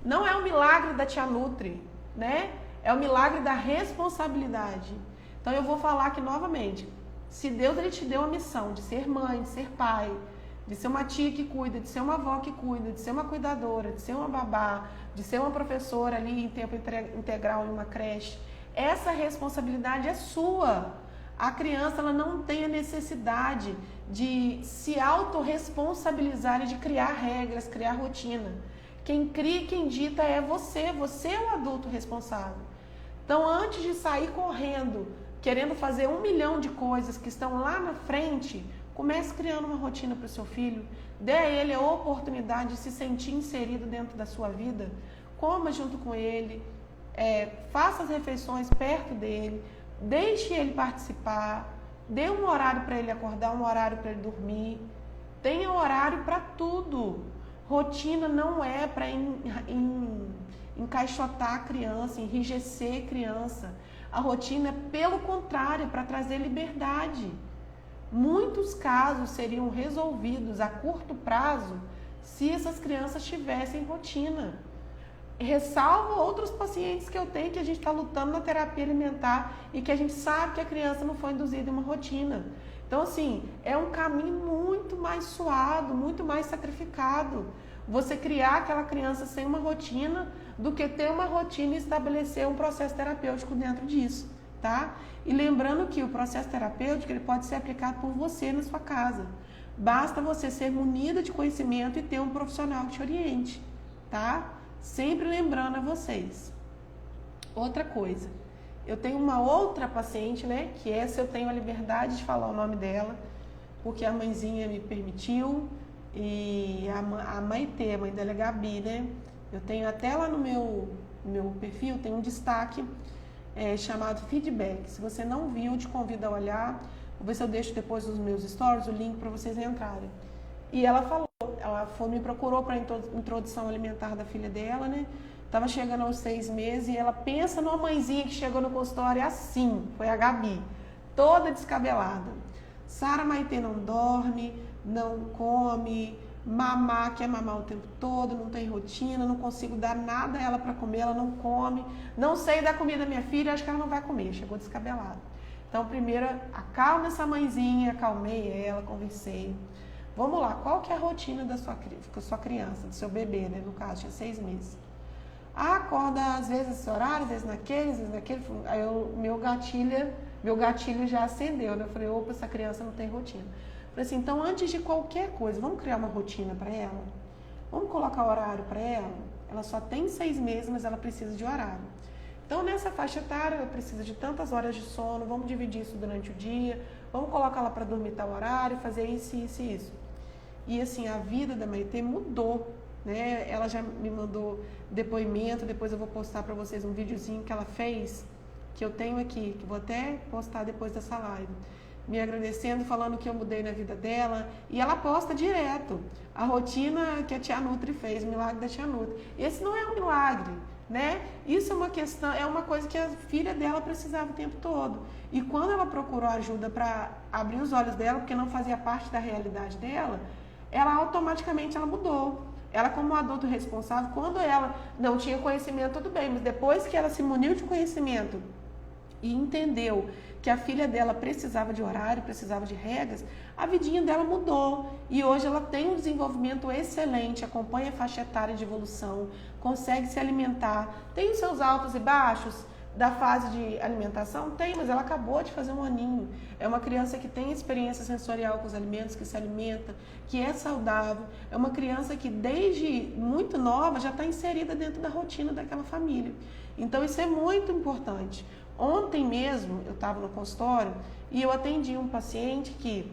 Não é o milagre da Tia Nutri, né? É o milagre da responsabilidade. Então eu vou falar aqui novamente. Se Deus ele te deu a missão de ser mãe, de ser pai, de ser uma tia que cuida, de ser uma avó que cuida, de ser uma cuidadora, de ser uma babá, de ser uma professora ali em tempo integral em uma creche, essa responsabilidade é sua. A criança ela não tem a necessidade de se autorresponsabilizar e de criar regras, criar rotina. Quem cria e quem dita é você. Você é o adulto responsável. Então, antes de sair correndo, querendo fazer 1 milhão de coisas que estão lá na frente, comece criando uma rotina para o seu filho. Dê a ele a oportunidade de se sentir inserido dentro da sua vida. Coma junto com ele. Faça as refeições perto dele, deixe ele participar, dê um horário para ele acordar, um horário para ele dormir, tenha horário para tudo. Rotina não é para encaixotar a criança, enrijecer a criança. A rotina é, pelo contrário, para trazer liberdade. Muitos casos seriam resolvidos a curto prazo se essas crianças tivessem rotina. Ressalvo outros pacientes que eu tenho que a gente está lutando na terapia alimentar e que a gente sabe que a criança não foi induzida em uma rotina. Então, assim, é um caminho muito mais suado, muito mais sacrificado. Você criar aquela criança sem uma rotina do que ter uma rotina e estabelecer um processo terapêutico dentro disso, tá? E lembrando que o processo terapêutico ele pode ser aplicado por você na sua casa. Basta você ser munida de conhecimento e ter um profissional que te oriente, tá? Sempre lembrando a vocês. Outra coisa, eu tenho uma outra paciente, né? Que essa eu tenho a liberdade de falar o nome dela, porque a mãezinha me permitiu. E a Maitê, a mãe dela é Gabi, né? Eu tenho até lá no meu perfil, tem um destaque chamado feedback. Se você não viu, eu te convido a olhar. Vou ver se eu deixo depois nos meus stories o link para vocês entrarem. E ela falou, me procurou para a introdução alimentar da filha dela, né? Tava chegando aos 6 meses e ela pensa numa mãezinha que chegou no consultório assim, foi a Gabi, toda descabelada. Sara, Maitê não dorme, não come, quer mamar o tempo todo, não tem rotina, não consigo dar nada a ela para comer, ela não come, não sei dar comida à minha filha, acho que ela não vai comer, chegou descabelada. Então, primeiro, acalma essa mãezinha, acalmei ela, conversei. Vamos lá, qual que é a rotina da sua criança, do seu bebê, né? No caso, tinha 6 meses. Acorda às vezes nesse horário, às vezes naquele. Aí meu gatilho já acendeu, né? Eu falei, opa, essa criança não tem rotina. Eu falei assim, então antes de qualquer coisa, vamos criar uma rotina para ela? Vamos colocar horário para ela? Ela só tem 6 meses, mas ela precisa de horário. Então, nessa faixa etária, ela precisa de tantas horas de sono, vamos dividir isso durante o dia, vamos colocar ela para dormir tal horário, fazer isso, isso e isso. E assim, a vida da Maitê mudou, né? Ela já me mandou depoimento, depois eu vou postar para vocês um videozinho que ela fez, que eu tenho aqui, que vou até postar depois dessa live. Me agradecendo, falando que eu mudei na vida dela, e ela posta direto a rotina que a tia Nutri fez, o milagre da tia Nutri. Esse não é um milagre, né? Isso é uma questão, é uma coisa que a filha dela precisava o tempo todo. E quando ela procurou ajuda para abrir os olhos dela, porque não fazia parte da realidade dela, ela automaticamente mudou. Ela, como adulto responsável, quando ela não tinha conhecimento, tudo bem, mas depois que ela se muniu de conhecimento e entendeu que a filha dela precisava de horário, precisava de regras, a vidinha dela mudou. E hoje ela tem um desenvolvimento excelente, acompanha a faixa etária de evolução, consegue se alimentar, tem os seus altos e baixos da fase de alimentação? Tem, mas ela acabou de fazer 1 aninho. É uma criança que tem experiência sensorial com os alimentos, que se alimenta, que é saudável. É uma criança que desde muito nova já está inserida dentro da rotina daquela família. Então isso é muito importante. Ontem mesmo eu estava no consultório e eu atendi um paciente que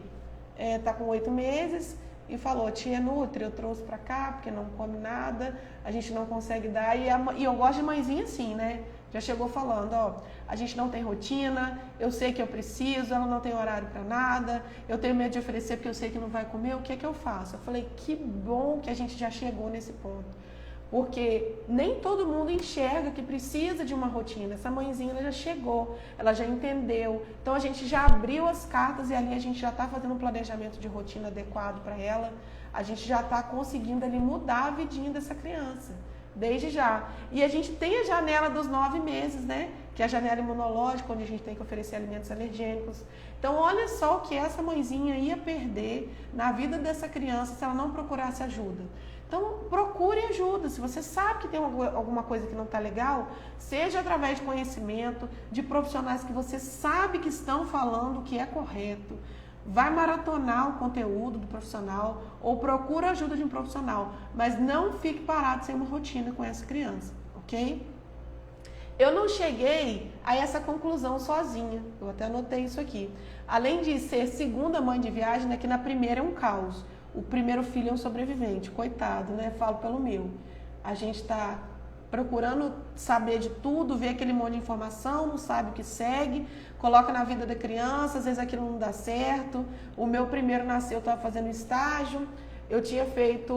está com 8 meses e falou, tia Nutri, eu trouxe para cá porque não come nada, a gente não consegue dar. E eu gosto de mãezinha assim, né? Já chegou falando, ó, a gente não tem rotina, eu sei que eu preciso, ela não tem horário para nada, eu tenho medo de oferecer porque eu sei que não vai comer, o que é que eu faço? Eu falei, que bom que a gente já chegou nesse ponto. Porque nem todo mundo enxerga que precisa de uma rotina. Essa mãezinha ela já chegou, ela já entendeu. Então a gente já abriu as cartas e ali a gente já está fazendo um planejamento de rotina adequado para ela. A gente já está conseguindo ali mudar a vidinha dessa criança, desde já. E a gente tem a janela dos 9 meses, né? Que é a janela imunológica, onde a gente tem que oferecer alimentos alergênicos. Então olha só o que essa mãezinha ia perder na vida dessa criança se ela não procurasse ajuda. Então, procure ajuda. Se você sabe que tem alguma coisa que não está legal, seja através de conhecimento, de profissionais que você sabe que estão falando o que é correto. Vai maratonar o conteúdo do profissional ou procura ajuda de um profissional. Mas não fique parado sem uma rotina com essa criança, ok? Eu não cheguei a essa conclusão sozinha. Eu até anotei isso aqui. Além de ser segunda mãe de viagem, né, que na primeira é um caos. O primeiro filho é um sobrevivente, coitado, né? Falo pelo meu. A gente está procurando saber de tudo, ver aquele monte de informação, não sabe o que segue, coloca na vida da criança, às vezes aquilo não dá certo. O meu primeiro nasceu, eu estava fazendo estágio, eu tinha feito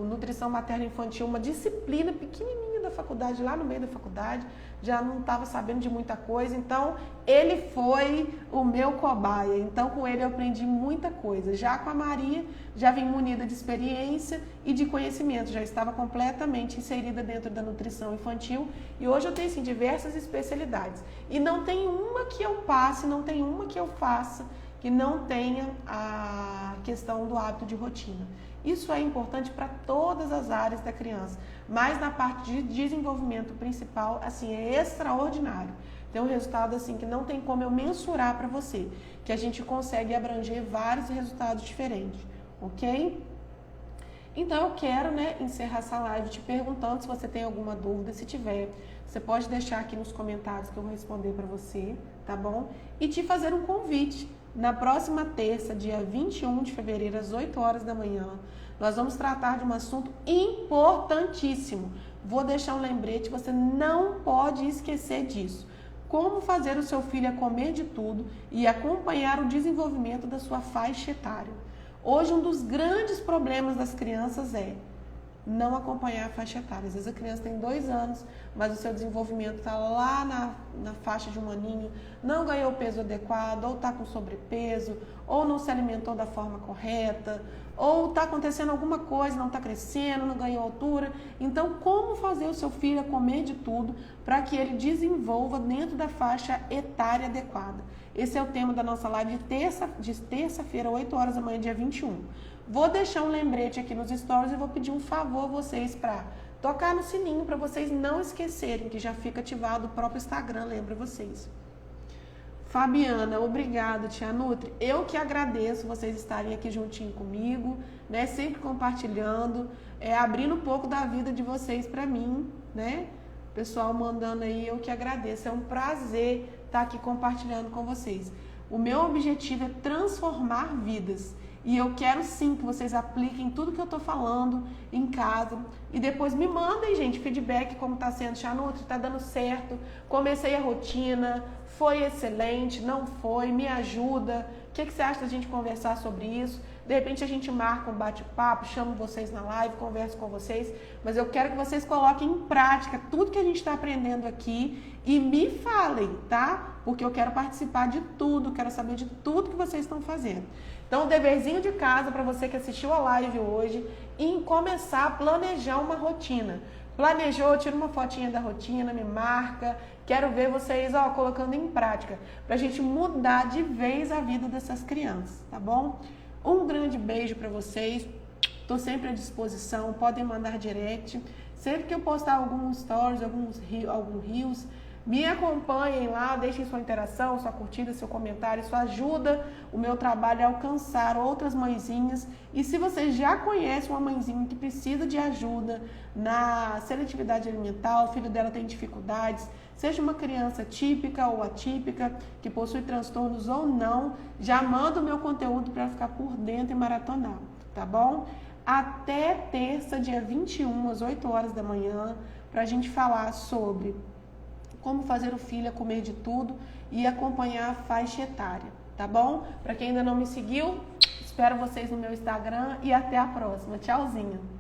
nutrição materna infantil, uma disciplina pequenininha da faculdade, lá no meio da faculdade, já não estava sabendo de muita coisa, então ele foi o meu cobaia, então com ele eu aprendi muita coisa. Já com a Maria, já vim munida de experiência e de conhecimento, já estava completamente inserida dentro da nutrição infantil e hoje eu tenho assim, diversas especialidades. E não tem uma que eu passe, não tem uma que eu faça que não tenha a questão do hábito de rotina. Isso é importante para todas as áreas da criança, mas na parte de desenvolvimento principal, assim, é extraordinário. Tem um resultado assim que não tem como eu mensurar para você, que a gente consegue abranger vários resultados diferentes, ok? Então eu quero, né, encerrar essa live te perguntando se você tem alguma dúvida. Se tiver, você pode deixar aqui nos comentários que eu vou responder para você, tá bom? E te fazer um convite. Na próxima terça, dia 21 de fevereiro, às 8 horas da manhã, nós vamos tratar de um assunto importantíssimo. Vou deixar um lembrete, você não pode esquecer disso. Como fazer o seu filho a comer de tudo e acompanhar o desenvolvimento da sua faixa etária. Hoje, um dos grandes problemas das crianças é não acompanhar a faixa etária. Às vezes a criança tem 2 anos, mas o seu desenvolvimento está lá na faixa de 1 aninho, não ganhou o peso adequado, ou está com sobrepeso, ou não se alimentou da forma correta, ou está acontecendo alguma coisa, não está crescendo, não ganhou altura. Então, como fazer o seu filho comer de tudo para que ele desenvolva dentro da faixa etária adequada? Esse é o tema da nossa live de terça-feira, 8 horas da manhã, dia 21. Vou deixar um lembrete aqui nos stories e vou pedir um favor a vocês para tocar no sininho para vocês não esquecerem, que já fica ativado o próprio Instagram, lembra vocês. Fabiana, obrigada, tia Nutri. Eu que agradeço vocês estarem aqui juntinho comigo, né? Sempre compartilhando, abrindo um pouco da vida de vocês para mim, né? Pessoal mandando aí, eu que agradeço. É um prazer estar aqui compartilhando com vocês. O meu objetivo é transformar vidas. E eu quero sim que vocês apliquem tudo que eu tô falando em casa. E depois me mandem, gente, feedback como tá sendo. Tia Nutri, tá dando certo. Comecei a rotina, foi excelente, não foi, me ajuda. O que você acha da gente conversar sobre isso? De repente a gente marca um bate-papo, chamo vocês na live, converso com vocês. Mas eu quero que vocês coloquem em prática tudo que a gente está aprendendo aqui e me falem, tá? Porque eu quero participar de tudo, quero saber de tudo que vocês estão fazendo. Então, o deverzinho de casa para você que assistiu a live hoje, em começar a planejar uma rotina. Planejou, tira uma fotinha da rotina, me marca. Quero ver vocês colocando em prática, para a gente mudar de vez a vida dessas crianças, tá bom? Um grande beijo para vocês. Estou sempre à disposição, podem mandar direct. Sempre que eu postar alguns stories, alguns reels, me acompanhem lá, deixem sua interação, sua curtida, seu comentário. Isso ajuda o meu trabalho a alcançar outras mãezinhas. E se você já conhece uma mãezinha que precisa de ajuda na seletividade alimentar, o filho dela tem dificuldades, seja uma criança típica ou atípica, que possui transtornos ou não, já manda o meu conteúdo para ficar por dentro e maratonar, tá bom? Até terça, dia 21, às 8 horas da manhã, para a gente falar sobre como fazer o filho comer de tudo e acompanhar a faixa etária, tá bom? Para quem ainda não me seguiu, espero vocês no meu Instagram e até a próxima. Tchauzinho!